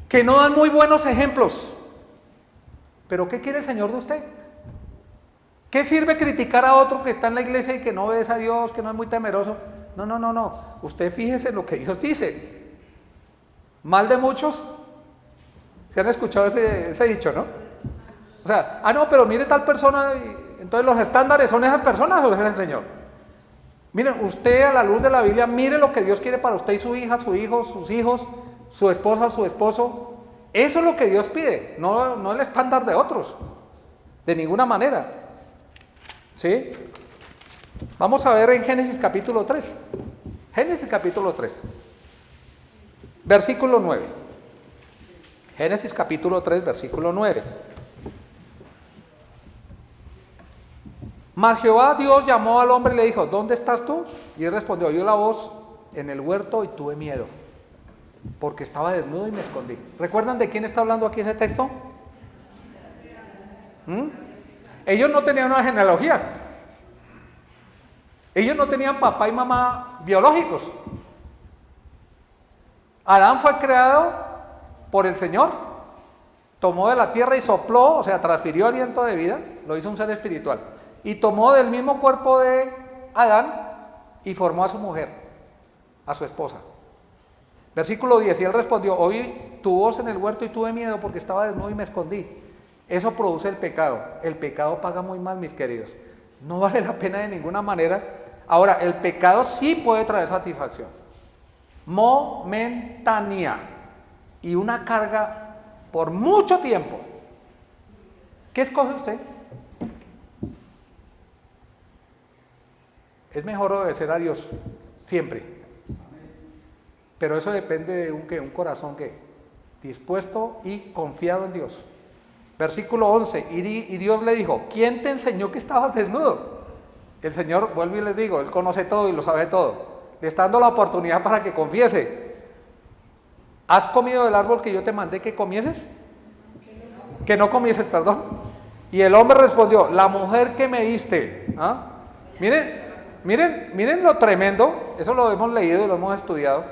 que no dan muy buenos ejemplos. Pero ¿qué quiere el Señor de usted? ¿Qué sirve criticar a otro que está en la iglesia y que no obedece a Dios, que no es muy temeroso? No. Usted fíjese en lo que Dios dice. Mal de muchos. ¿Se han escuchado ese dicho, no? O sea, no, pero mire tal persona, entonces los estándares son esas personas o es el Señor. Miren, usted a la luz de la Biblia, mire lo que Dios quiere para usted y su hija, su hijo, sus hijos, su esposa, su esposo. Eso es lo que Dios pide, no el estándar de otros, de ninguna manera. ¿Sí? Vamos a ver en Génesis capítulo 3. Génesis capítulo 3, versículo 9. Génesis capítulo 3, versículo 9. Mas Jehová Dios llamó al hombre y le dijo, ¿dónde estás tú? Y él respondió, oyó la voz en el huerto y tuve miedo, porque estaba desnudo y me escondí. ¿Recuerdan de quién está hablando aquí ese texto? Ellos no tenían una genealogía. Ellos no tenían papá y mamá biológicos. Adán fue creado por el Señor. tomó de la tierra y sopló, o sea, transfirió aliento de vida, lo hizo un ser espiritual. Y tomó del mismo cuerpo de Adán y formó a su mujer, a su esposa. Versículo 10, y él respondió, oí tu voz en el huerto y tuve miedo porque estaba desnudo y me escondí. Eso produce el pecado. El pecado paga muy mal, mis queridos. No vale la pena de ninguna manera. Ahora, el pecado sí puede traer satisfacción. Momentánea. Y una carga por mucho tiempo. ¿Qué escoge usted? Es mejor obedecer a Dios, siempre. Pero eso depende de un corazón que dispuesto y confiado en Dios. Versículo 11, y Dios le dijo, ¿quién te enseñó que estabas desnudo? El Señor, vuelvo y les digo, Él conoce todo y lo sabe todo. Le está dando la oportunidad para que confiese. ¿Has comido del árbol que yo te mandé que comieses? Que no comieses, perdón. Y el hombre respondió, la mujer que me diste. ¿Ah? Miren lo tremendo, eso lo hemos leído y lo hemos estudiado.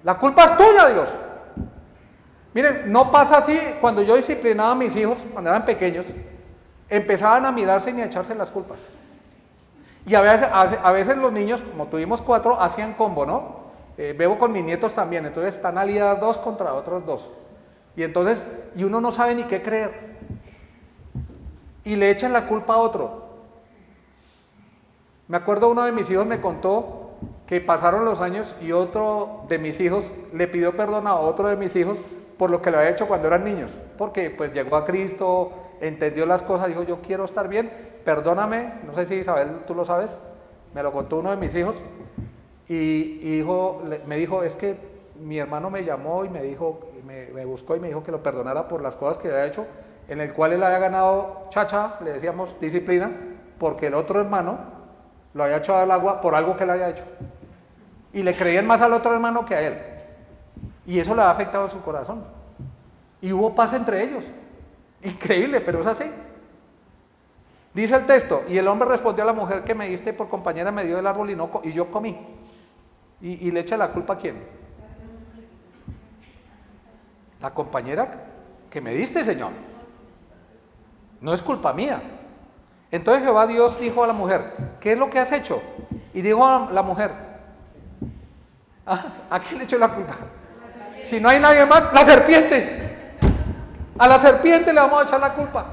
La culpa es tuya, Dios. Miren, no pasa así. Cuando yo disciplinaba a mis hijos, cuando eran pequeños, empezaban a mirarse y a echarse las culpas. Y a veces los niños, como tuvimos 4, hacían combo, ¿no? Bebo con mis nietos también, entonces están aliadas 2 contra otros 2. Y entonces, uno no sabe ni qué creer. Y le echan la culpa a otro. Me acuerdo uno de mis hijos me contó que pasaron los años y otro de mis hijos le pidió perdón a otro de mis hijos por lo que le había hecho cuando eran niños, porque pues llegó a Cristo, entendió las cosas, dijo yo quiero estar bien, perdóname, no sé si Isabel tú lo sabes, me lo contó uno de mis hijos y me dijo es que mi hermano me llamó y me dijo, me buscó y me dijo que lo perdonara por las cosas que había hecho, en el cual él había ganado chacha, le decíamos disciplina, porque el otro hermano lo había echado al agua por algo que él había hecho. Y le creían más al otro hermano que a él. Y eso le ha afectado a su corazón. Y hubo paz entre ellos. Increíble, pero es así. Dice el texto, y el hombre respondió a la mujer que me diste por compañera, me dio del árbol y yo comí. Y le echa la culpa a quién. La compañera que me diste, Señor. No es culpa mía. Entonces Jehová Dios dijo a la mujer, ¿qué es lo que has hecho? Y dijo a la mujer, ¿a quién le echó la culpa? Si no hay nadie más, la serpiente. A la serpiente le vamos a echar la culpa.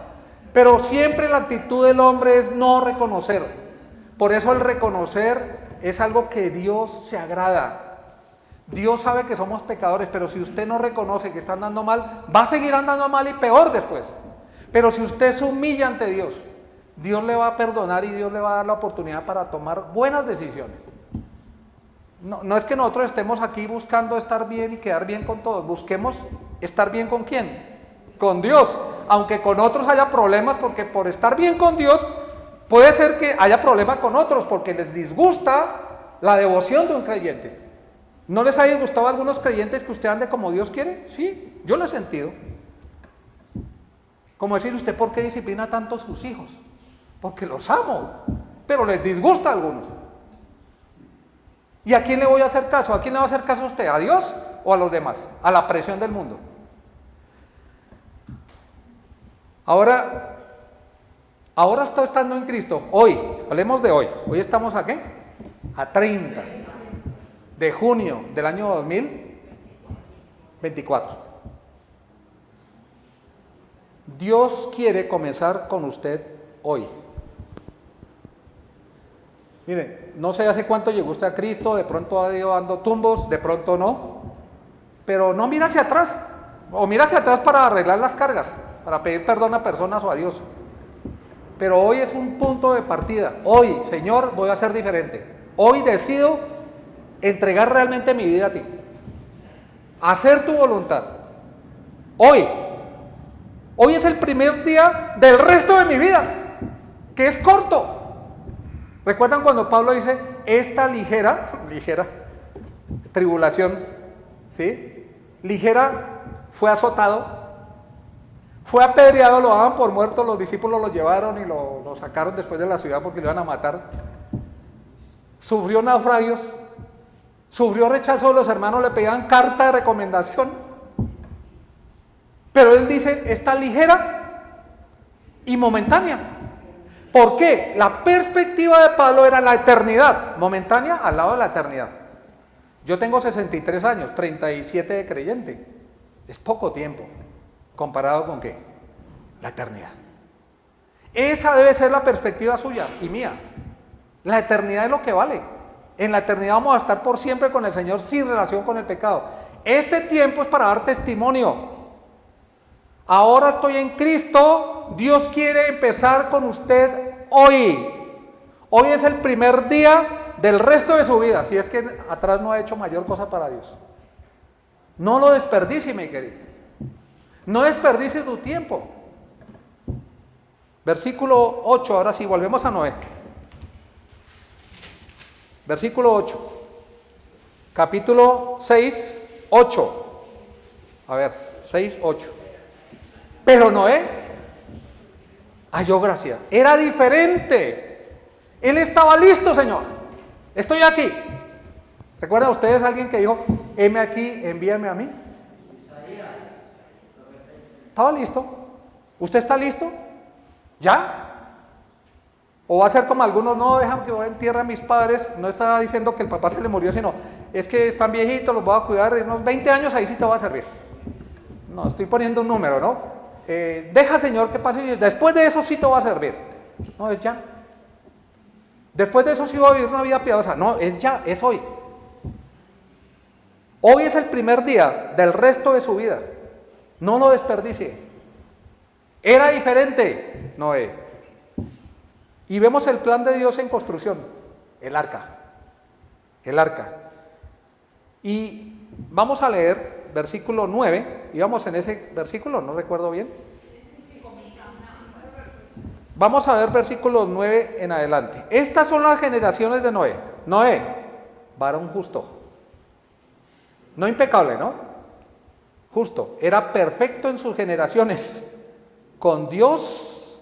Pero siempre la actitud del hombre es no reconocer. Por eso el reconocer es algo que Dios se agrada. Dios sabe que somos pecadores, pero si usted no reconoce que está andando mal, va a seguir andando mal y peor después. Pero si usted se humilla ante Dios, Dios le va a perdonar y Dios le va a dar la oportunidad para tomar buenas decisiones. No es que nosotros estemos aquí buscando estar bien y quedar bien con todos. Busquemos estar bien con ¿quién? Con Dios. Aunque con otros haya problemas, porque por estar bien con Dios puede ser que haya problemas con otros, porque les disgusta la devoción de un creyente. ¿No les ha disgustado a algunos creyentes que usted ande como Dios quiere? Sí, yo lo he sentido. Como decir usted, ¿por qué disciplina tanto a sus hijos? Porque los amo, pero les disgusta a algunos. ¿Y a quién le voy a hacer caso? ¿A quién le va a hacer caso usted? ¿A Dios o a los demás? A la presión del mundo. Ahora está estando en Cristo. Hoy, hablemos de hoy. Hoy estamos ¿a qué? A 30 de junio del año 2024. Dios quiere comenzar con usted hoy. Mire, no sé hace cuánto llegó usted a Cristo, de pronto ha ido dando tumbos, de pronto no, pero no mira hacia atrás, o mira hacia atrás para arreglar las cargas, para pedir perdón a personas o a Dios. Pero hoy es un punto de partida. Hoy, Señor, voy a ser diferente. Hoy decido entregar realmente mi vida a ti, hacer tu voluntad. Hoy es el primer día del resto de mi vida, que es corto. ¿Recuerdan cuando Pablo dice, esta ligera tribulación, ¿sí? Ligera, fue azotado, fue apedreado, lo daban por muerto, los discípulos lo llevaron y lo sacaron después de la ciudad porque lo iban a matar. Sufrió naufragios, sufrió rechazo de los hermanos, le pedían carta de recomendación. Pero él dice, está ligera y momentánea. ¿Por qué? La perspectiva de Pablo era la eternidad, momentánea al lado de la eternidad. Yo tengo 63 años, 37 de creyente. Es poco tiempo, comparado con ¿qué? La eternidad. Esa debe ser la perspectiva suya y mía. La eternidad es lo que vale. En la eternidad vamos a estar por siempre con el Señor sin relación con el pecado. Este tiempo es para dar testimonio. Ahora estoy en Cristo, Dios quiere empezar con usted hoy. Hoy es el primer día del resto de su vida, si es que atrás no ha hecho mayor cosa para Dios. No lo desperdicie, mi querido. No desperdicie tu tiempo. Versículo 8, ahora sí, volvemos a Noé. Versículo 8. Capítulo 6, 8. A ver, 6, 8. Pero Noé halló gracia. Era diferente. Él estaba listo, Señor. Estoy aquí. ¿Recuerdan ustedes a alguien que dijo, heme aquí, envíame a mí? Estaba listo. ¿Usted está listo? ¿Ya? ¿O va a ser como algunos, no, dejan que voy a entierrar a mis padres? No está diciendo que el papá se le murió, sino, es que están viejitos, los voy a cuidar, en unos 20 años ahí sí te va a servir. No, estoy poniendo un número, ¿no? Deja, Señor, que pase, y después de eso sí te va a servir. No, es ya. Después de eso sí va a vivir una vida piadosa. No, es ya, es hoy. Hoy es el primer día del resto de su vida. No lo desperdicie. Era diferente, Noé. Y vemos el plan de Dios en construcción. El arca. El arca. Y vamos a leer versículo 9. Íbamos en ese versículo, no recuerdo bien. Vamos a ver versículos 9 en adelante. Estas son las generaciones de Noé. Noé, varón justo. No impecable, ¿no? Justo. Era perfecto en sus generaciones. Con Dios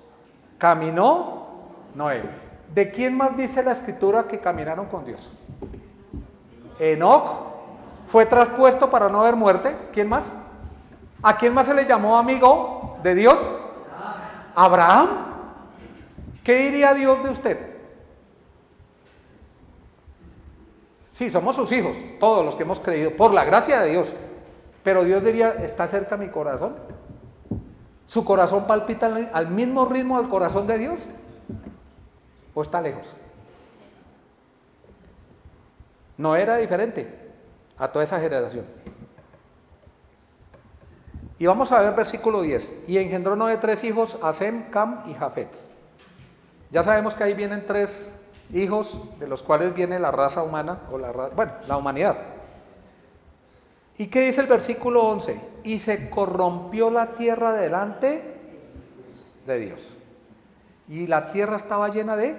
caminó Noé. ¿De quién más dice la escritura que caminaron con Dios? Enoc fue traspuesto para no ver muerte. ¿Quién más? ¿A quién más se le llamó amigo de Dios? Abraham. ¿Qué diría Dios de usted? Sí, somos sus hijos, todos los que hemos creído, por la gracia de Dios. Pero Dios diría, ¿está cerca mi corazón? ¿Su corazón palpita al mismo ritmo del corazón de Dios? ¿O está lejos? No era diferente a toda esa generación. Y vamos a ver versículo 10. Y engendró Noé 3 hijos, a Sem, Cam y Jafet. Ya sabemos que ahí vienen 3 hijos, de los cuales viene la raza humana, o la humanidad. ¿Y qué dice el versículo 11? Y se corrompió la tierra delante de Dios. Y la tierra estaba llena de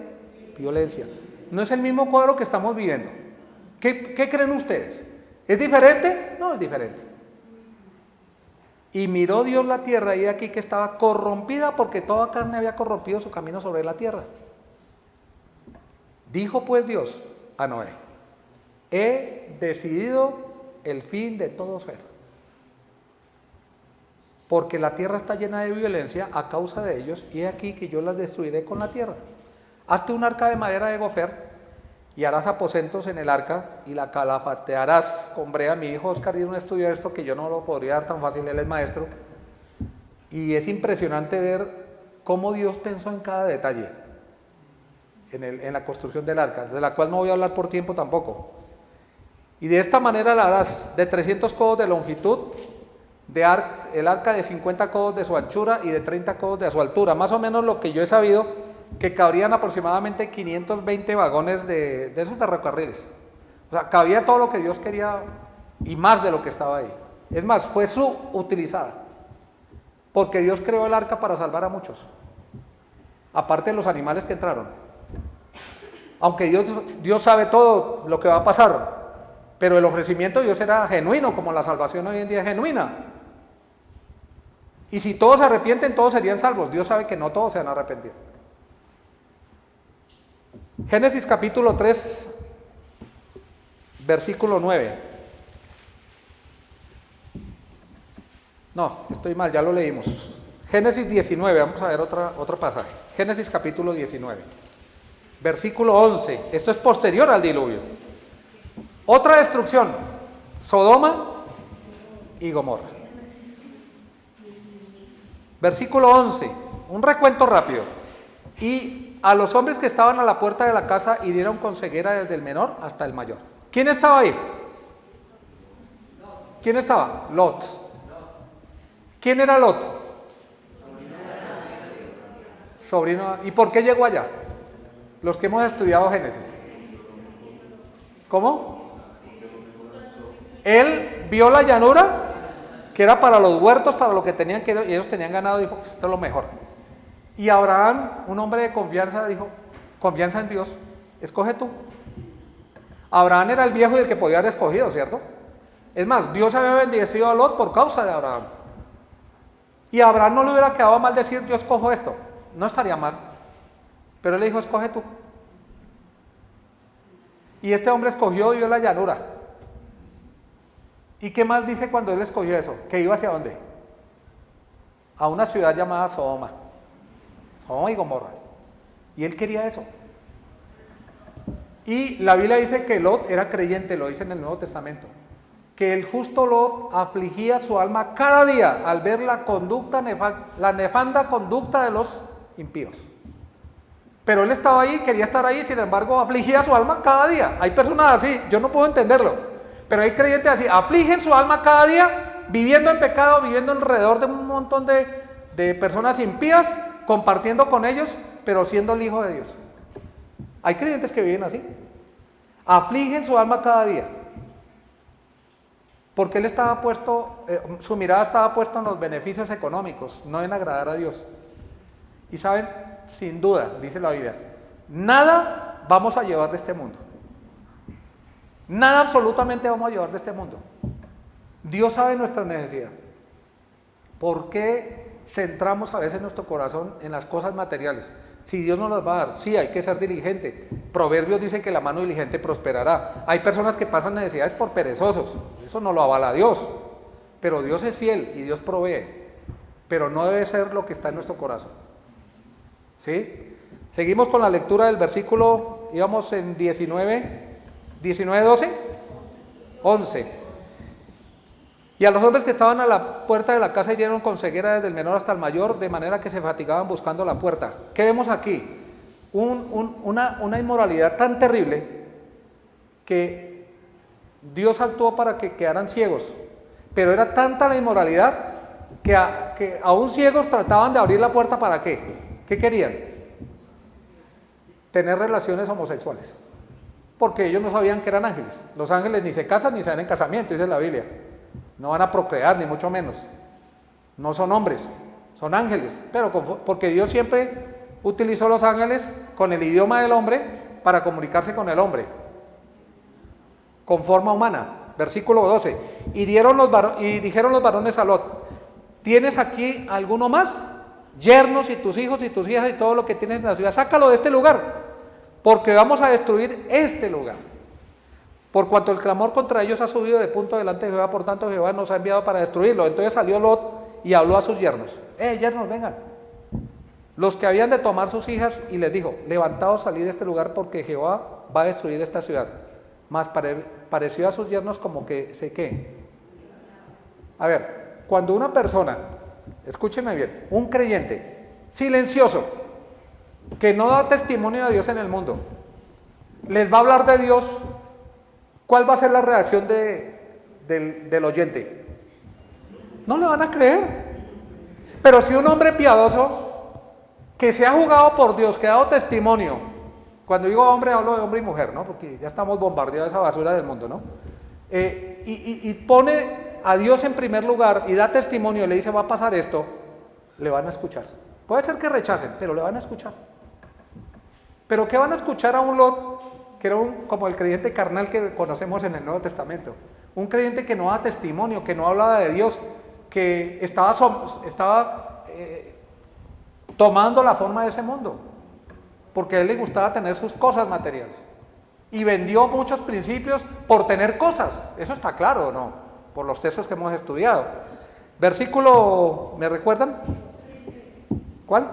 violencia. No es el mismo cuadro que estamos viviendo. ¿Qué creen ustedes? ¿Es diferente? No, es diferente. Y miró Dios la tierra, y aquí que estaba corrompida, porque toda carne había corrompido su camino sobre la tierra. Dijo pues Dios a Noé, he decidido el fin de todo ser, porque la tierra está llena de violencia a causa de ellos, y he aquí que yo las destruiré con la tierra. Hazte un arca de madera de gofer, y harás aposentos en el arca, y la calafatearás con brea. Mi hijo Oscar dio un estudio de esto que yo no lo podría dar tan fácil, él es maestro, y es impresionante ver cómo Dios pensó en cada detalle en la construcción del arca, de la cual no voy a hablar por tiempo tampoco. Y de esta manera la harás de 300 codos de longitud, el arca de 50 codos de su anchura y de 30 codos de su altura, más o menos lo que yo he sabido, que cabrían aproximadamente 520 vagones de esos ferrocarriles. O sea, cabía todo lo que Dios quería y más de lo que estaba ahí. Es más, fue subutilizada, porque Dios creó el arca para salvar a muchos, aparte de los animales que entraron. Aunque Dios sabe todo lo que va a pasar, pero el ofrecimiento de Dios era genuino, como la salvación hoy en día es genuina. Y si todos se arrepienten, todos serían salvos. Dios sabe que no todos se van a arrepentir. Génesis capítulo 3, versículo 9. No, estoy mal, ya lo leímos. Génesis 19, vamos a ver otro pasaje. Génesis capítulo 19, versículo 11. Esto es posterior al diluvio. Otra destrucción, Sodoma y Gomorra. Versículo 11, un recuento rápido. Y a los hombres que estaban a la puerta de la casa hirieron con ceguera desde el menor hasta el mayor. ¿Quién estaba ahí? ¿Quién estaba? Lot. ¿Quién era Lot? Sobrino. ¿Y por qué llegó allá? Los que hemos estudiado Génesis. ¿Cómo? Él vio la llanura, que era para los huertos, para lo que tenían, que ellos tenían ganado, dijo, esto es lo mejor. Y Abraham, un hombre de confianza, dijo, confianza en Dios, escoge tú. Abraham era el viejo y el que podía haber escogido, ¿cierto? Es más, Dios había bendecido a Lot por causa de Abraham. Y a Abraham no le hubiera quedado mal decir, yo escojo esto, no estaría mal. Pero él le dijo, escoge tú. Y este hombre escogió y vio la llanura. ¿Y qué más dice cuando él escogió eso? ¿Que iba hacia dónde? A una ciudad llamada Sodoma. Sodoma y Gomorra. Y él quería eso. Y la Biblia dice que Lot era creyente, lo dice en el Nuevo Testamento. Que el justo Lot afligía su alma cada día al ver la nefanda conducta de los impíos. Pero él estaba ahí, quería estar ahí, sin embargo afligía su alma cada día. Hay personas así, yo no puedo entenderlo, pero hay creyentes así, afligen su alma cada día, viviendo en pecado, viviendo alrededor de un montón de personas impías, compartiendo con ellos, pero siendo el hijo de Dios. Hay creyentes que viven así, afligen su alma cada día, porque él estaba puesto, su mirada estaba puesta en los beneficios económicos, no en agradar a Dios. Y saben, sin duda, dice la Biblia, nada vamos a llevar de este mundo. Nada absolutamente vamos a llevar de este mundo. Dios sabe nuestra necesidad. ¿Por qué centramos a veces nuestro corazón en las cosas materiales? Si Dios nos las va a dar, sí, hay que ser diligente. Proverbios dice que la mano diligente prosperará. Hay personas que pasan necesidades por perezosos. Eso no lo avala Dios. Pero Dios es fiel y Dios provee. Pero no debe ser lo que está en nuestro corazón. ¿Sí? Seguimos con la lectura del versículo, íbamos en 19, 12, 11. Y a los hombres que estaban a la puerta de la casa hirieron con ceguera desde el menor hasta el mayor, de manera que se fatigaban buscando la puerta. ¿Qué vemos aquí? Una inmoralidad tan terrible que Dios actuó para que quedaran ciegos. Pero era tanta la inmoralidad que aún ciegos trataban de abrir la puerta. ¿Para qué? ¿Qué querían? Tener relaciones homosexuales. Porque ellos no sabían que eran ángeles. Los ángeles ni se casan ni se dan en casamiento, dice la Biblia. No van a procrear, ni mucho menos. No son hombres, son ángeles. Pero porque Dios siempre utilizó los ángeles con el idioma del hombre para comunicarse con el hombre. Con forma humana. Versículo 12. Y dijeron los varones a Lot, ¿tienes aquí alguno más? Yernos y tus hijos y tus hijas y todo lo que tienes en la ciudad, sácalo de este lugar, porque vamos a destruir este lugar. Por cuanto el clamor contra ellos ha subido de punto delante de Jehová, por tanto Jehová nos ha enviado para destruirlo. Entonces salió Lot y habló a sus yernos. Yernos, vengan. Los que habían de tomar sus hijas, y les dijo, levantaos, salid de este lugar, porque Jehová va a destruir esta ciudad. Mas pareció a sus yernos como que sé qué. A ver, cuando una persona, escúcheme bien, un creyente silencioso, que no da testimonio de Dios en el mundo, les va a hablar de Dios, ¿cuál va a ser la reacción del oyente? No le van a creer. Pero si un hombre piadoso, que se ha jugado por Dios, que ha dado testimonio, cuando digo hombre hablo de hombre y mujer, ¿no? Porque ya estamos bombardeados de esa basura del mundo, ¿no? Y pone a Dios en primer lugar y da testimonio, le dice va a pasar esto, le van a escuchar. Puede ser que rechacen, pero le van a escuchar. ¿Pero qué van a escuchar a un Lot, que era como el creyente carnal que conocemos en el Nuevo Testamento? Un creyente que no da testimonio, que no hablaba de Dios, que estaba tomando la forma de ese mundo, porque a él le gustaba tener sus cosas materiales. Y vendió muchos principios por tener cosas. Eso está claro, ¿o no? Por los textos que hemos estudiado. Versículo, ¿me recuerdan? ¿Cuál?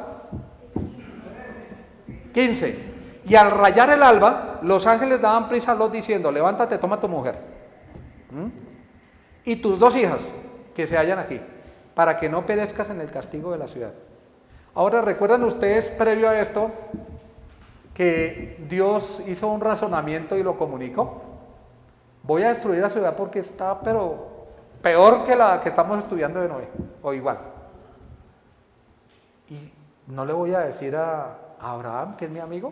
15. Y al rayar el alba, los ángeles daban prisa a Lot diciendo, levántate, toma tu mujer. Y tus 2 hijas que se hallan aquí, para que no perezcas en el castigo de la ciudad. Ahora, ¿recuerdan ustedes previo a esto que Dios hizo un razonamiento y lo comunicó? Voy a destruir la ciudad porque está, pero peor que la que estamos estudiando de Noé, o igual. Y no le voy a decir a Abraham, que es mi amigo.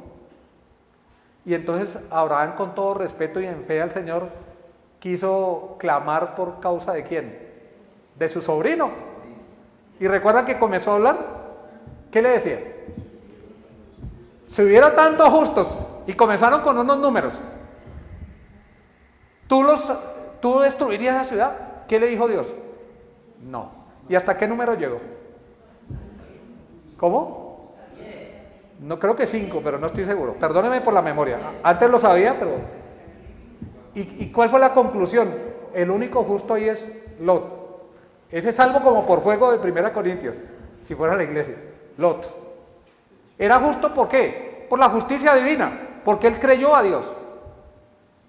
Y entonces Abraham, con todo respeto y en fe al Señor, quiso clamar por causa de quién, de su sobrino. Y recuerda que comenzó a hablar, ¿qué le decía? Si hubiera tantos justos, y comenzaron con unos números, ¿tú destruirías la ciudad? ¿Qué le dijo Dios? No. ¿Y hasta qué número llegó? ¿Cómo? No, creo que 5, pero no estoy seguro. Perdóneme por la memoria. Antes lo sabía, pero... ¿Y cuál fue la conclusión? El único justo ahí es Lot. Ese salvo como por fuego de 1 Corintios, si fuera la iglesia. Lot. Era justo, ¿por qué? Por la justicia divina, porque él creyó a Dios.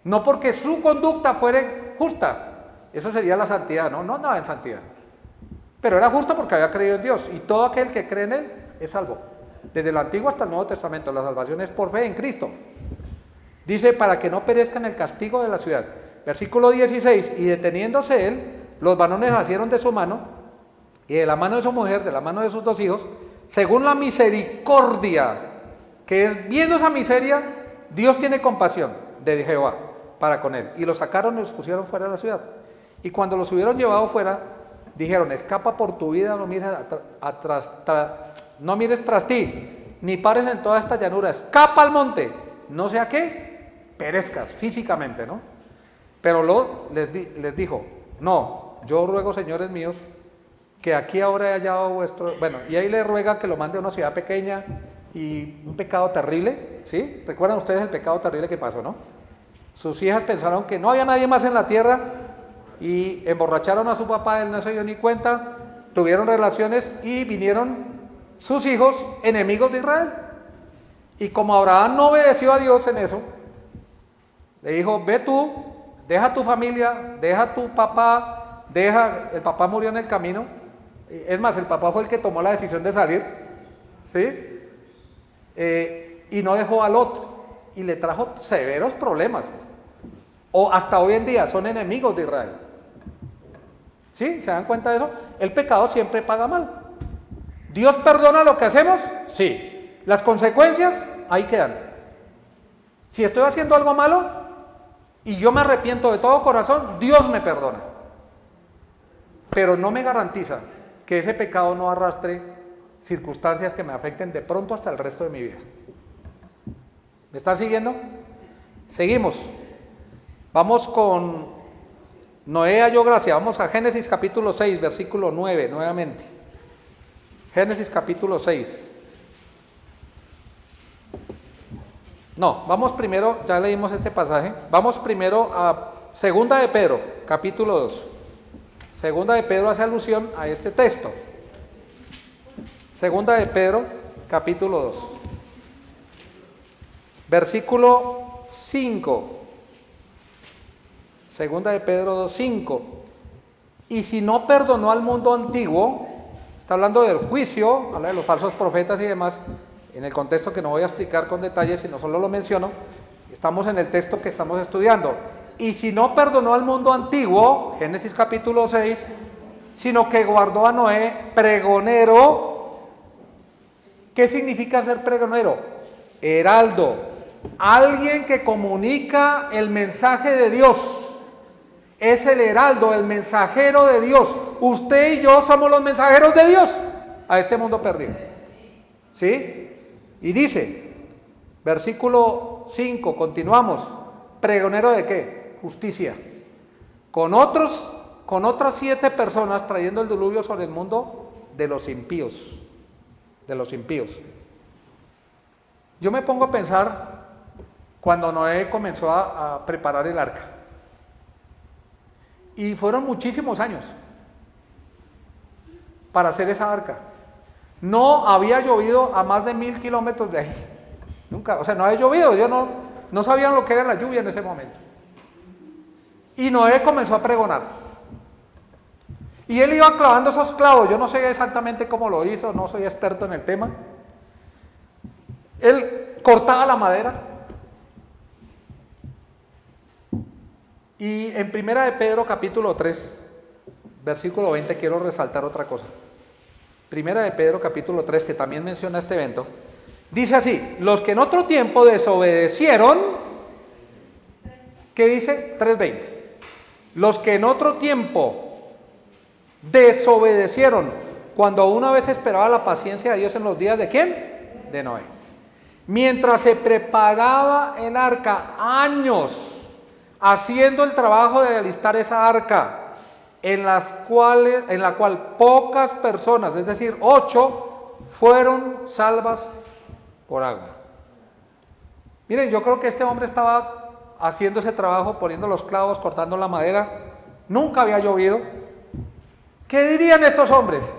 No porque su conducta fuera justa. Eso sería la santidad, no andaba en santidad. Pero era justo porque había creído en Dios. Y todo aquel que cree en Él es salvo. Desde el Antiguo hasta el Nuevo Testamento, la salvación es por fe en Cristo. Dice, para que no perezca en el castigo de la ciudad. Versículo 16, y deteniéndose él, los varones asieron de su mano, y de la mano de su mujer, de la mano de sus 2 hijos, según la misericordia, que es viendo esa miseria, Dios tiene compasión de Jehová para con él. Y los sacaron y los pusieron fuera de la ciudad. Y cuando los hubieron llevado fuera, dijeron, escapa por tu vida, no mires tras ti, ni pares en toda esta llanura, escapa al monte, no sea que perezcas físicamente, ¿no? Pero Lot les dijo, no, yo ruego, señores míos, que aquí ahora he hallado vuestro... Bueno, y ahí le ruega que lo mande a una ciudad pequeña y un pecado terrible, ¿sí? ¿Recuerdan ustedes el pecado terrible que pasó, no? Sus hijas pensaron que no había nadie más en la tierra y emborracharon a su papá, él no se dio ni cuenta, tuvieron relaciones y vinieron sus hijos enemigos de Israel. Y como Abraham no obedeció a Dios en eso, le dijo, ve tú, deja tu familia, deja tu papá, el papá murió en el camino. Es más, el papá fue el que tomó la decisión de salir, ¿sí? Y no dejó a Lot, y le trajo severos problemas. O hasta hoy en día son enemigos de Israel. ¿Sí? ¿Se dan cuenta de eso? El pecado siempre paga mal. ¿Dios perdona lo que hacemos? Sí. Las consecuencias, ahí quedan. Si estoy haciendo algo malo y yo me arrepiento de todo corazón, Dios me perdona. Pero no me garantiza que ese pecado no arrastre circunstancias que me afecten de pronto hasta el resto de mi vida. ¿Me están siguiendo? Seguimos. Vamos con Noé halló gracia. Vamos a Génesis capítulo 6, versículo 9, nuevamente. Génesis capítulo 6. No, vamos primero, ya leímos este pasaje. Vamos primero a Segunda de Pedro, capítulo 2. Segunda de Pedro hace alusión a este texto. Segunda de Pedro, capítulo 2. Versículo 5. Segunda de Pedro 2, 5. Y si no perdonó al mundo antiguo, está hablando del juicio, habla de los falsos profetas y demás, en el contexto que no voy a explicar con detalles, sino solo lo menciono, estamos en el texto que estamos estudiando. Y si no perdonó al mundo antiguo, Génesis capítulo 6, sino que guardó a Noé pregonero. ¿Qué significa ser pregonero? Heraldo, alguien que comunica el mensaje de Dios. Es el heraldo, el mensajero de Dios. Usted y yo somos los mensajeros de Dios a este mundo perdido. ¿Sí? Y dice, versículo 5, continuamos. ¿Pregonero de qué? Justicia. Con otras 7 personas trayendo el diluvio sobre el mundo de los impíos. De los impíos. Yo me pongo a pensar cuando Noé comenzó a preparar el arca. Y fueron muchísimos años. para hacer esa arca. No había llovido a más de 1000 kilómetros de ahí. Nunca, o sea, no había llovido, ellos no sabían lo que era la lluvia en ese momento. Y Noé comenzó a pregonar. Y él iba clavando esos clavos, yo no sé exactamente cómo lo hizo, no soy experto en el tema. Él cortaba la madera. Y en Primera de Pedro capítulo 3, versículo 20, quiero resaltar otra cosa. Primera de Pedro capítulo 3, que también menciona este evento, dice así: los que en otro tiempo desobedecieron, ¿qué dice? 3:20. Los que en otro tiempo desobedecieron, cuando una vez esperaba la paciencia de Dios en los días de ¿quién? De Noé. Mientras se preparaba el arca, años haciendo el trabajo de alistar esa arca, en la cual pocas personas, es decir, 8, fueron salvas por agua. Miren, yo creo que este hombre estaba haciendo ese trabajo, poniendo los clavos, cortando la madera. Nunca había llovido. ¿Qué dirían estos hombres?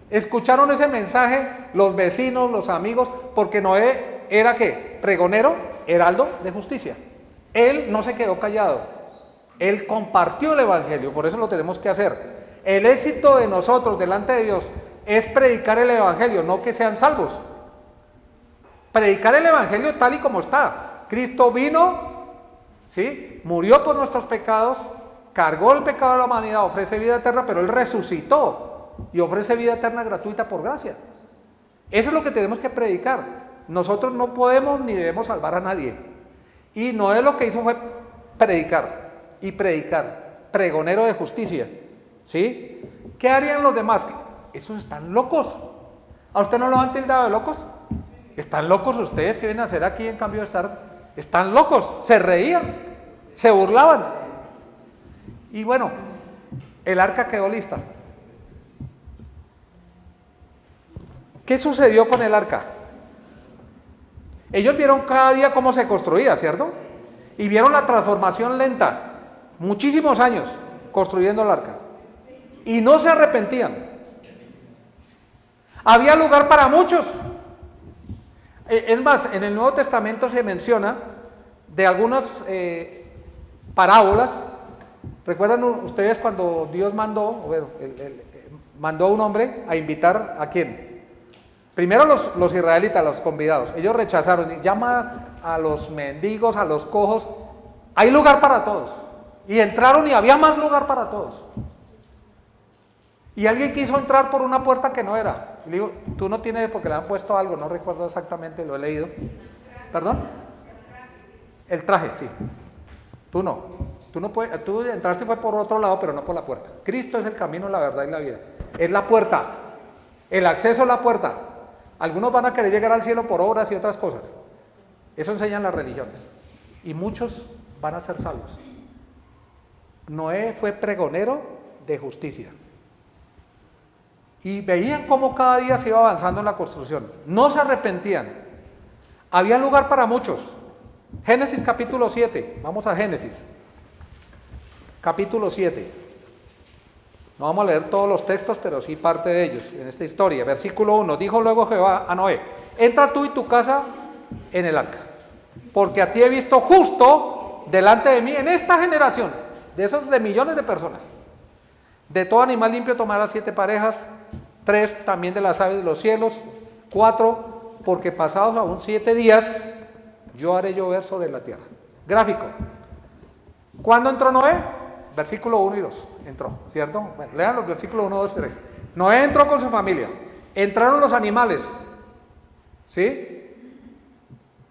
Escucharon ese mensaje los vecinos, los amigos, porque Noé era ¿qué? Pregonero, heraldo de justicia. Él no se quedó callado, él compartió el evangelio, por eso lo tenemos que hacer. El éxito de nosotros delante de Dios es predicar el evangelio, no que sean salvos. Predicar el evangelio tal y como está. Cristo vino, ¿sí? Murió por nuestros pecados, cargó el pecado de la humanidad, ofrece vida eterna, pero Él resucitó y ofrece vida eterna gratuita por gracia. Eso es lo que tenemos que predicar. Nosotros no podemos ni debemos salvar a nadie. Y Noé lo que hizo fue predicar y predicar, pregonero de justicia, ¿sí? ¿Qué harían los demás? Esos están locos. ¿A usted no lo han tildado de locos? Están locos ustedes que vienen a hacer aquí en cambio de estar, están locos, se reían, se burlaban. Y bueno, el arca quedó lista. ¿Qué sucedió con el arca? Ellos vieron cada día cómo se construía, ¿cierto? Y vieron la transformación lenta, muchísimos años construyendo el arca. Y no se arrepentían. Había lugar para muchos. Es más, en el Nuevo Testamento se menciona de algunas parábolas. ¿Recuerdan ustedes cuando Dios mandó a un hombre a invitar a quién? Primero los israelitas, los convidados, ellos rechazaron, llama a los mendigos, a los cojos, hay lugar para todos. Y entraron y había más lugar para todos. Y alguien quiso entrar por una puerta que no era. Y le digo, tú no tienes, porque le han puesto algo, no recuerdo exactamente, lo he leído. ¿Perdón? El traje, sí. Tú no. Tú no puedes, tú entraste fue por otro lado, pero no por la puerta. Cristo es el camino, la verdad y la vida. Es la puerta. El acceso a la puerta. Algunos van a querer llegar al cielo por obras y otras cosas. Eso enseñan las religiones. Y muchos van a ser salvos. Noé fue pregonero de justicia. Y veían cómo cada día se iba avanzando en la construcción. No se arrepentían. Había lugar para muchos. Génesis capítulo 7. Vamos a Génesis. Capítulo 7. No vamos a leer todos los textos, pero sí parte de ellos en esta historia. Versículo 1. Dijo luego Jehová a Noé: entra tú y tu casa en el arca, porque a ti he visto justo delante de mí en esta generación, de esos de millones de personas. De todo animal limpio tomarás 7 parejas, 3 también de las aves de los cielos, 4, porque pasados aún 7 días yo haré llover sobre la tierra. Gráfico. ¿Cuándo entró Noé? Versículo 1 y 2. Entró, ¿cierto? Bueno, lean los versículos 1, 2, 3. Noé entró con su familia. Entraron los animales. ¿Sí?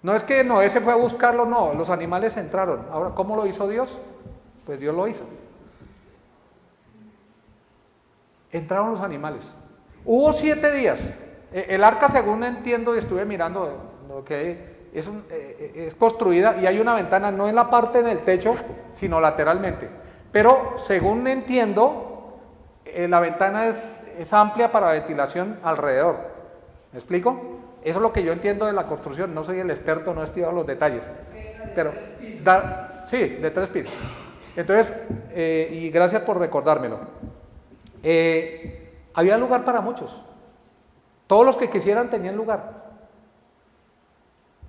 No es que Noé se fue a buscarlos, no. Los animales entraron. Ahora, ¿cómo lo hizo Dios? Pues Dios lo hizo. Entraron los animales. Hubo 7 días. El arca, según entiendo y estuve mirando, lo que es construida y hay una ventana no en la parte en el techo, sino lateralmente. Pero según entiendo, la ventana es amplia para ventilación alrededor. ¿Me explico? Eso es lo que yo entiendo de la construcción. No soy el experto, no he estudiado los detalles. Pero, sí, de 3 pisos. Entonces, y gracias por recordármelo. Había lugar para muchos. Todos los que quisieran tenían lugar.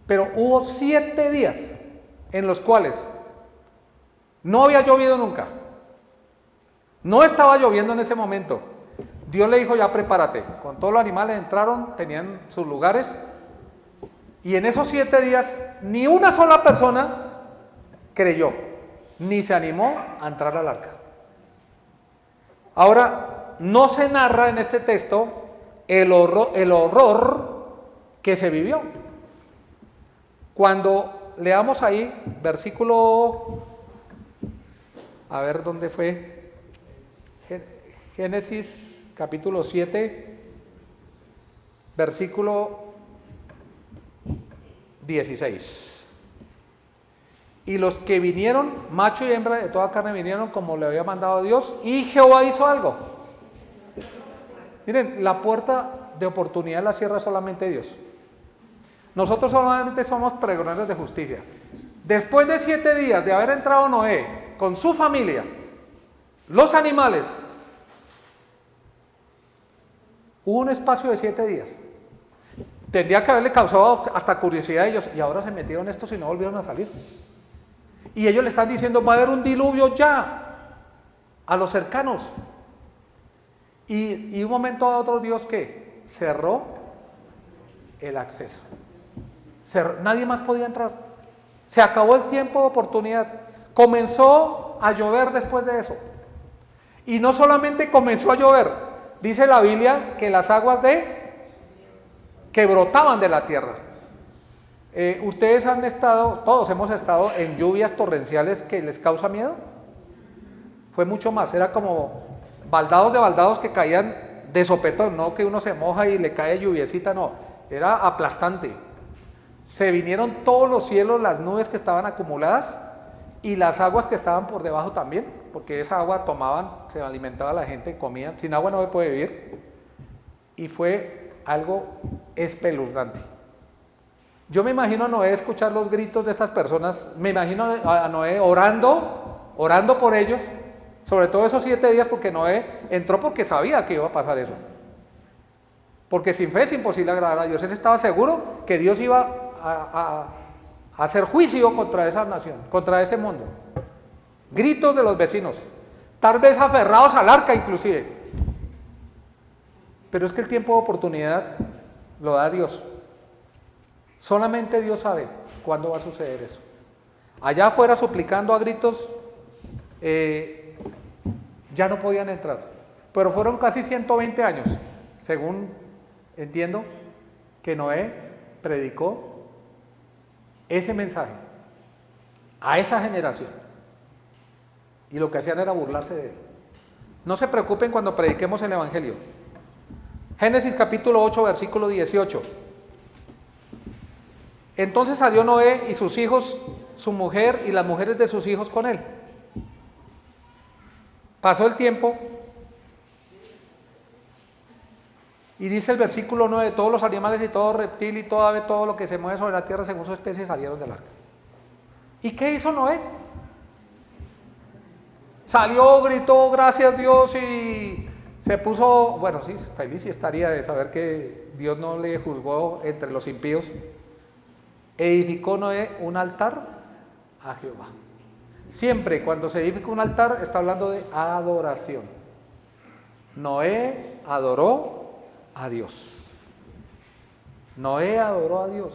Pero hubo 7 días en los cuales no había llovido nunca. No estaba lloviendo en ese momento. Dios le dijo, ya prepárate. Con todos los animales entraron, tenían sus lugares. Y en esos 7 días, ni una sola persona creyó, ni se animó a entrar al arca. Ahora, no se narra en este texto el horror que se vivió. Cuando leamos ahí, versículo, a ver dónde fue, Génesis capítulo 7, versículo 16. Y los que vinieron, macho y hembra de toda carne vinieron como le había mandado Dios, y Jehová hizo algo. Miren, la puerta de oportunidad la cierra solamente Dios. Nosotros solamente somos pregonadores de justicia. Después de 7 días de haber entrado Noé con su familia, los animales, hubo un espacio de 7 días. Tendría que haberle causado hasta curiosidad a ellos, y ahora se metieron estos y no volvieron a salir. Y ellos le están diciendo, va a haber un diluvio ya, a los cercanos. Y un momento a otro Dios que cerró el acceso. Nadie más podía entrar. Se acabó el tiempo de oportunidad. Comenzó a llover después de eso. Y no solamente comenzó a llover, dice la Biblia que las aguas que brotaban de la tierra. Ustedes han estado, todos hemos estado en lluvias torrenciales que les causa miedo. Fue mucho más, era como baldados de baldados que caían de sopetón, no que uno se moja y le cae lluviecita, no, era aplastante. Se vinieron todos los cielos, las nubes que estaban acumuladas y las aguas que estaban por debajo también, porque esa agua tomaban, se alimentaba la gente, comían, sin agua no se puede vivir, y fue algo espeluznante. Yo me imagino a Noé escuchar los gritos de esas personas, me imagino a Noé orando por ellos, sobre todo esos 7 días, porque Noé entró porque sabía que iba a pasar eso. Porque sin fe es imposible agradar a Dios. Él estaba seguro que Dios iba a hacer juicio contra esa nación, contra ese mundo. Gritos de los vecinos, tal vez aferrados al arca inclusive. Pero es que el tiempo de oportunidad lo da Dios. Solamente Dios sabe cuándo va a suceder eso. Allá afuera suplicando a gritos, ya no podían entrar. Pero fueron casi 120 años, según entiendo, que Noé predicó ese mensaje a esa generación. Y lo que hacían era burlarse de él. No se preocupen cuando prediquemos el Evangelio. Génesis capítulo 8, versículo 18. Entonces salió Noé y sus hijos, su mujer y las mujeres de sus hijos con él. Pasó el tiempo y dice el versículo 9, todos los animales y todo reptil y toda ave, todo lo que se mueve sobre la tierra según su especie salieron del arca. ¿Y qué hizo Noé? Salió, gritó, gracias Dios, y se puso, bueno, sí, feliz y estaría de saber que Dios no le juzgó entre los impíos. Edificó Noé un altar a Jehová. Siempre cuando se edifica un altar está hablando de adoración. Noé adoró a Dios. Noé adoró a Dios.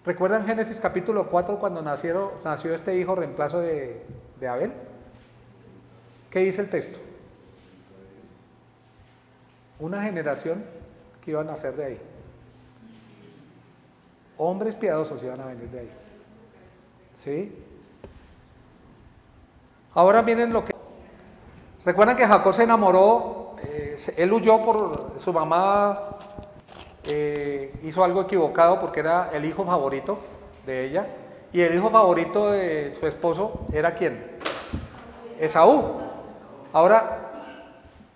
¿Recuerdan Génesis capítulo 4 cuando nació este hijo reemplazo de Abel? ¿Qué dice el texto? Una generación que iba a nacer de ahí. Hombres piadosos iban a venir de ahí. ¿Sí? Ahora miren lo que... ¿Recuerdan que Jacob se enamoró? Él huyó por su mamá, hizo algo equivocado porque era el hijo favorito de ella. Y el hijo favorito de su esposo era ¿quién? Esaú. Ahora,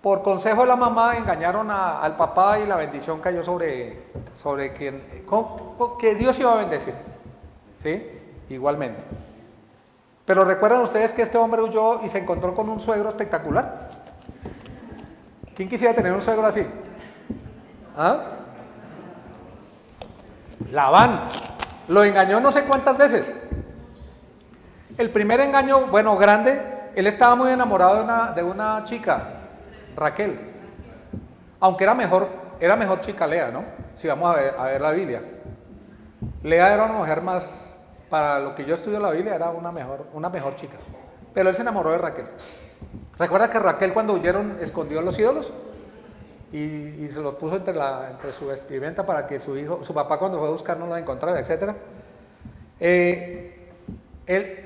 por consejo de la mamá, engañaron al papá y la bendición cayó sobre quien, que Dios iba a bendecir, ¿sí? Igualmente. Pero recuerdan ustedes que este hombre huyó y se encontró con un suegro espectacular. ¿Quién quisiera tener un suegro así? ¿Ah? Labán lo engañó no sé cuántas veces. El primer engaño, bueno, grande, él estaba muy enamorado de una chica, Raquel, aunque era mejor chica Lea, ¿no? Si vamos a ver la Biblia. Lea era una mujer más, para lo que yo estudio la Biblia, era una mejor chica. Pero él se enamoró de Raquel. ¿Recuerda que Raquel cuando huyeron escondió los ídolos? Y se los puso entre su vestimenta para que su papá cuando fue a buscar no los encontrara, etc.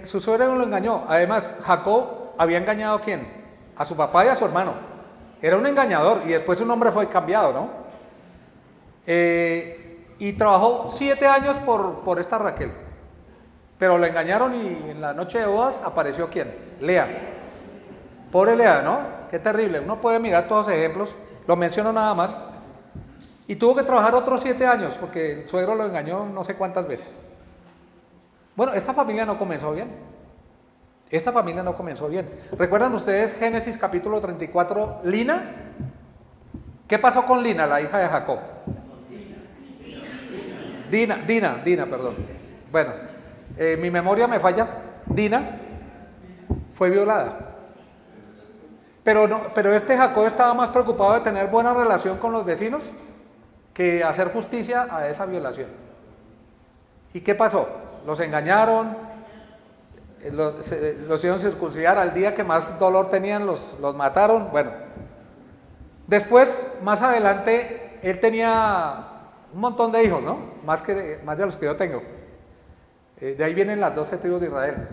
Su suegro lo engañó. Además, Jacob había engañado ¿a quién? A su papá y a su hermano. Era un engañador y después su nombre fue cambiado, ¿no? Y trabajó 7 años por esta Raquel. Pero lo engañaron y en la noche de bodas apareció ¿quién? Lea. Pobre Lea, ¿no? Qué terrible. Uno puede mirar todos los ejemplos, lo menciono nada más. Y tuvo que trabajar otros 7 años porque el suegro lo engañó no sé cuántas veces. Bueno, esta familia no comenzó bien. Esta familia no comenzó bien. ¿Recuerdan ustedes Génesis capítulo 34, Lina? ¿Qué pasó con Lina, la hija de Jacob? Dina, perdón. Bueno, mi memoria me falla. Dina fue violada. Pero este Jacob estaba más preocupado de tener buena relación con los vecinos que hacer justicia a esa violación. ¿Y qué pasó? Los engañaron, los hicieron circuncidar, al día que más dolor tenían los mataron. Bueno, después, más adelante, él tenía un montón de hijos, ¿no? Más de los que yo tengo. De ahí vienen las 12 tribus de Israel.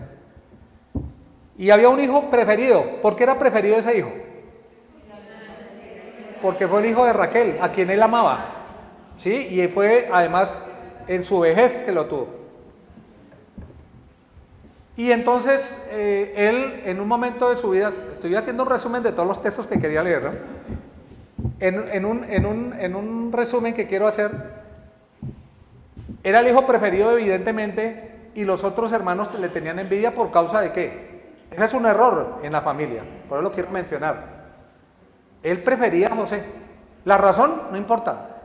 Y había un hijo preferido. ¿Por qué era preferido ese hijo? Porque fue el hijo de Raquel, a quien él amaba. ¿Sí? Y fue además en su vejez que lo tuvo. Y entonces él en un momento de su vida, estoy haciendo un resumen de todos los textos que quería leer, ¿no? En un resumen que quiero hacer, era el hijo preferido evidentemente y los otros hermanos le tenían envidia por causa de ¿qué? Ese es un error en la familia, por eso lo quiero mencionar. Él prefería a José. La razón no importa.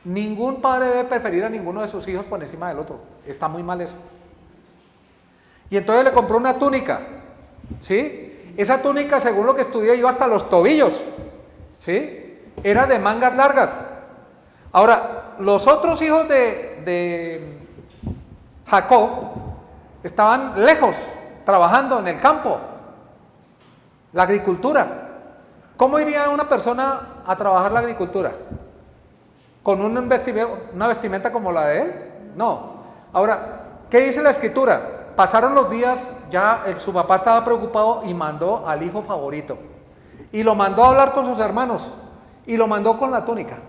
Ningún padre debe preferir a ninguno de sus hijos por encima del otro. Está muy mal eso. Y entonces le compró una túnica, ¿sí? Esa túnica, según lo que estudié, iba hasta los tobillos, ¿sí? Era de mangas largas. Ahora, los otros hijos de Jacob estaban lejos, trabajando en el campo, la agricultura. ¿Cómo iría una persona a trabajar la agricultura? ¿Con una vestimenta como la de él? No. Ahora, ¿qué dice la escritura? Pasaron los días, ya su papá estaba preocupado y mandó al hijo favorito. Y lo mandó a hablar con sus hermanos. Y lo mandó con la túnica.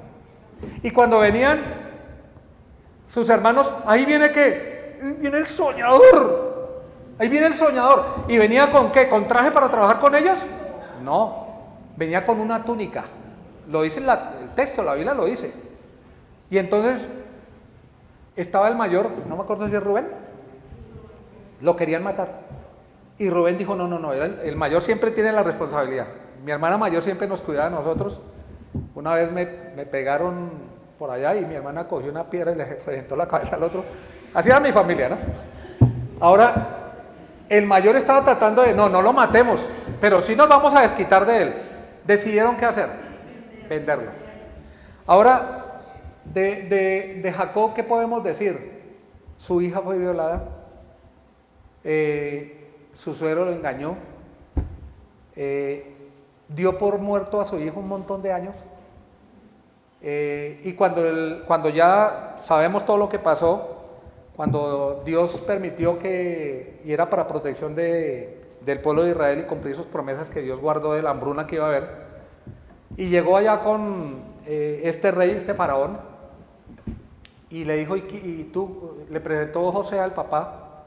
Y cuando venían sus hermanos, ahí viene ¿qué? Viene el soñador. Ahí viene el soñador. ¿Y venía con qué? ¿Con traje para trabajar con ellos? No. Venía con una túnica. Lo dice el texto, la Biblia lo dice. Y entonces estaba el mayor, no me acuerdo si es Rubén, lo querían matar. Y Rubén dijo, no, el mayor siempre tiene la responsabilidad. Mi hermana mayor siempre nos cuidaba de nosotros. Una vez me pegaron por allá y mi hermana cogió una piedra y le reventó la cabeza al otro. Así era mi familia, ¿no? Ahora, el mayor estaba tratando de, no lo matemos, pero sí nos vamos a desquitar de él. Decidieron qué hacer, venderlo. Ahora, de Jacob, ¿qué podemos decir? Su hija fue violada, su suegro lo engañó, dio por muerto a su hijo un montón de años, y cuando ya sabemos todo lo que pasó, cuando Dios permitió y era para protección del pueblo de Israel y cumplir sus promesas que Dios guardó de la hambruna que iba a haber, y llegó allá con este rey, este faraón, y le dijo, y tú, le presentó José al papá,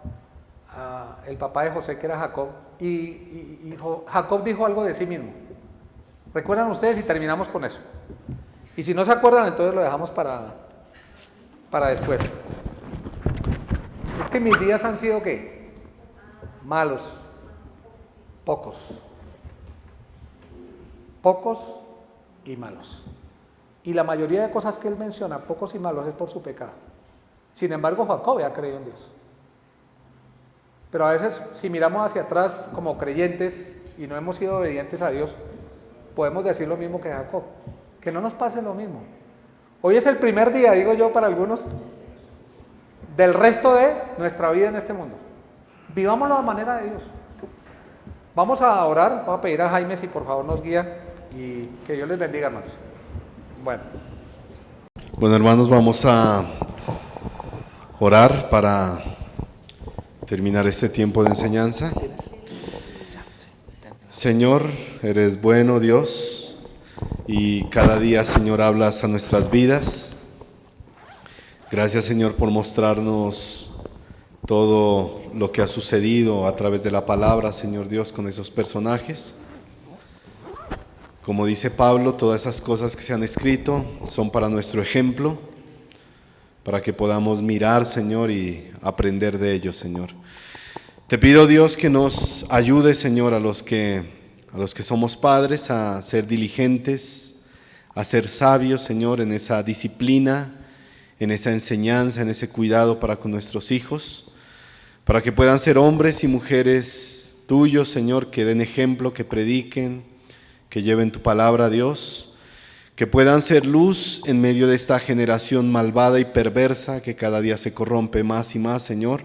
el papá de José que era Jacob, y Jacob dijo algo de sí mismo. ¿Recuerdan ustedes? Y terminamos con eso. Y si no se acuerdan, entonces lo dejamos para después. Es que mis días han sido ¿qué? Malos. Pocos y malos. Y la mayoría de cosas que él menciona, pocos y malos, es por su pecado. Sin embargo, Jacob había creído en Dios. Pero a veces, si miramos hacia atrás como creyentes y no hemos sido obedientes a Dios, podemos decir lo mismo que Jacob. Que no nos pase lo mismo. Hoy es el primer día, digo yo para algunos, del resto de nuestra vida en este mundo. Vivámoslo a manera de Dios. Vamos a orar, vamos a pedir a Jaime si por favor nos guía y que Dios les bendiga, hermanos. Bueno, hermanos, vamos a orar para terminar este tiempo de enseñanza. Señor, eres bueno, Dios, y cada día, Señor, hablas a nuestras vidas. Gracias, Señor, por mostrarnos todo lo que ha sucedido a través de la palabra, Señor Dios, con esos personajes. Como dice Pablo, todas esas cosas que se han escrito son para nuestro ejemplo, para que podamos mirar, Señor, y aprender de ellos, Señor. Te pido, Dios, que nos ayude, Señor, a los que somos padres, a ser diligentes, a ser sabios, Señor, en esa disciplina, en esa enseñanza, en ese cuidado para con nuestros hijos, para que puedan ser hombres y mujeres tuyos, Señor, que den ejemplo, que prediquen, que lleven tu palabra a Dios, que puedan ser luz en medio de esta generación malvada y perversa que cada día se corrompe más y más, Señor.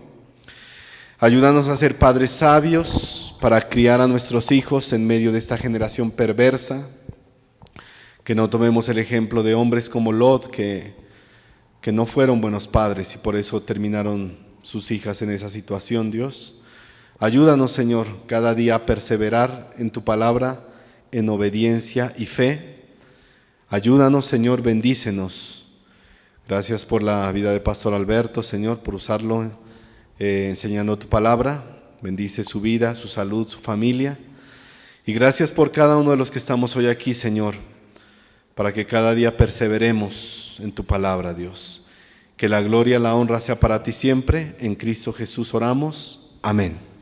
Ayúdanos a ser padres sabios para criar a nuestros hijos en medio de esta generación perversa, que no tomemos el ejemplo de hombres como Lot, que no fueron buenos padres y por eso terminaron sus hijas en esa situación, Dios. Ayúdanos, Señor, cada día a perseverar en tu palabra, en obediencia y fe. Ayúdanos, Señor, bendícenos. Gracias por la vida de Pastor Alberto, Señor, por usarlo enseñando tu palabra. Bendice su vida, su salud, su familia. Y gracias por cada uno de los que estamos hoy aquí, Señor, para que cada día perseveremos en tu palabra, Dios. Que la gloria, la honra sea para ti siempre. En Cristo Jesús oramos. Amén.